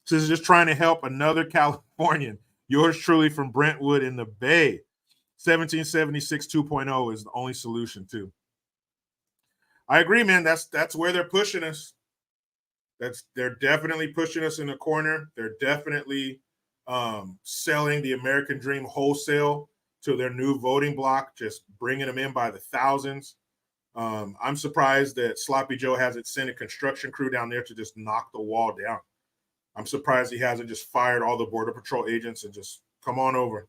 This is just trying to help another Californian. Yours truly from Brentwood in the Bay. 1776 2.0 is the only solution, too. I agree, man. That's where they're pushing us. They're definitely pushing us in a corner. They're definitely selling the American dream wholesale to their new voting bloc, just bringing them in by the thousands. I'm surprised that Sloppy Joe hasn't sent a construction crew down there to just knock the wall down. I'm surprised he hasn't just fired all the Border Patrol agents and just come on over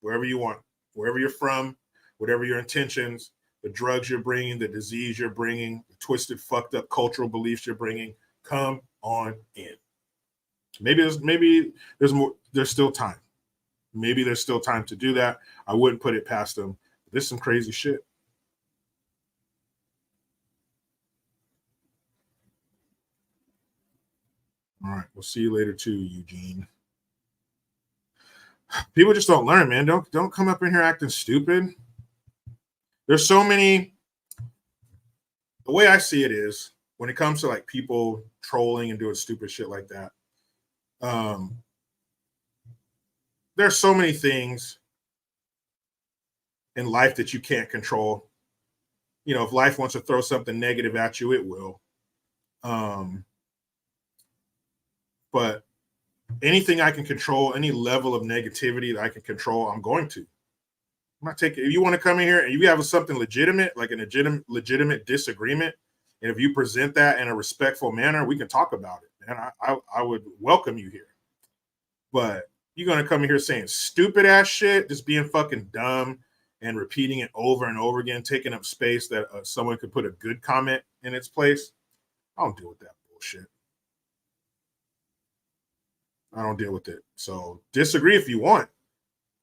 wherever you want, wherever you're from, whatever your intentions, the drugs you're bringing, the disease you're bringing, the twisted, fucked up cultural beliefs you're bringing. Come on in. Maybe there's more. There's still time. Maybe there's still time to do that. I wouldn't put it past them. This is some crazy shit. All right, we'll see you later too, Eugene. People just don't learn, man. Don't come up in here acting stupid. There's so many. The way I see it is, when it comes to like people trolling and doing stupid shit like that, there's so many things in life that you can't control. You know, if life wants to throw something negative at you, it will. But anything I can control, any level of negativity that I can control, I'm going to. I'm not taking. If you want to come in here and you have something legitimate, like a legitimate disagreement, and if you present that in a respectful manner, we can talk about it. And I would welcome you here. But you're going to come in here saying stupid ass shit, just being fucking dumb and repeating it over and over again, taking up space that someone could put a good comment in its place. I don't deal with that bullshit. I don't deal with it. So disagree if you want.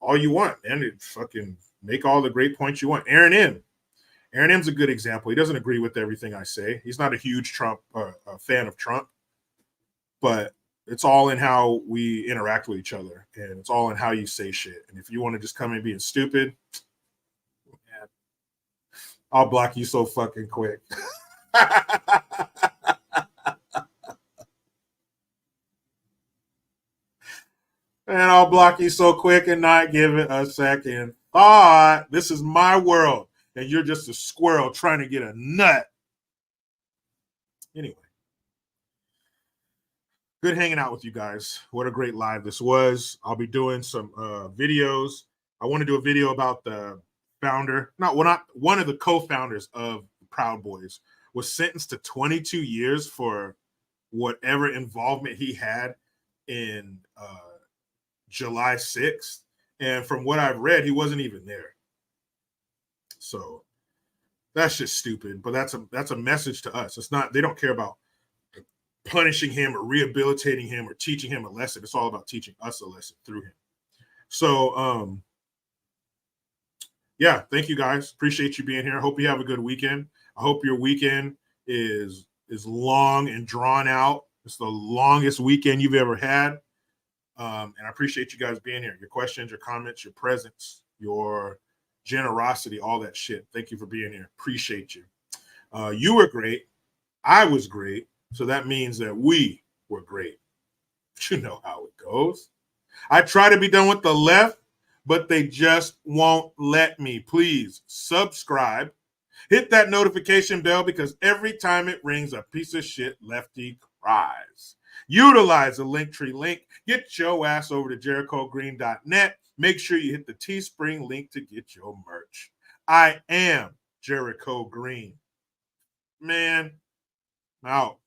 All you want. And fucking make all the great points you want. Aaron M's a good example. He doesn't agree with everything I say. He's not a huge Trump fan of Trump, but it's all in how we interact with each other, and it's all in how you say shit. And if you want to just come in being stupid, man, I'll block you so fucking quick. And I'll block you so quick and not give it a second thought. This is my world, and you're just a squirrel trying to get a nut. Anyway, good hanging out with you guys. What a great live this was. I'll be doing some videos. I want to do a video about the founder, not one of the co-founders of Proud Boys, was sentenced to 22 years for whatever involvement he had in July 6th. And from what I've read, he wasn't even there. So that's just stupid. But that's a message to us. It's not, they don't care about punishing him or rehabilitating him or teaching him a lesson. It's all about teaching us a lesson through him. So yeah, thank you guys. Appreciate you being here. I hope you have a good weekend. I hope your weekend is long and drawn out. It's the longest weekend you've ever had. And I appreciate you guys being here. Your questions, your comments, your presence, your generosity, all that shit. Thank you for being here. Appreciate you. You were great. I was great. So that means that we were great. You know how it goes. I try to be done with the left, but they just won't let me. Please subscribe. Hit that notification bell because every time it rings, a piece of shit lefty cries. Utilize the Linktree link. Get your ass over to JerichoGreen.net. Make sure you hit the Teespring link to get your merch. I am Jericho Green. Man, out.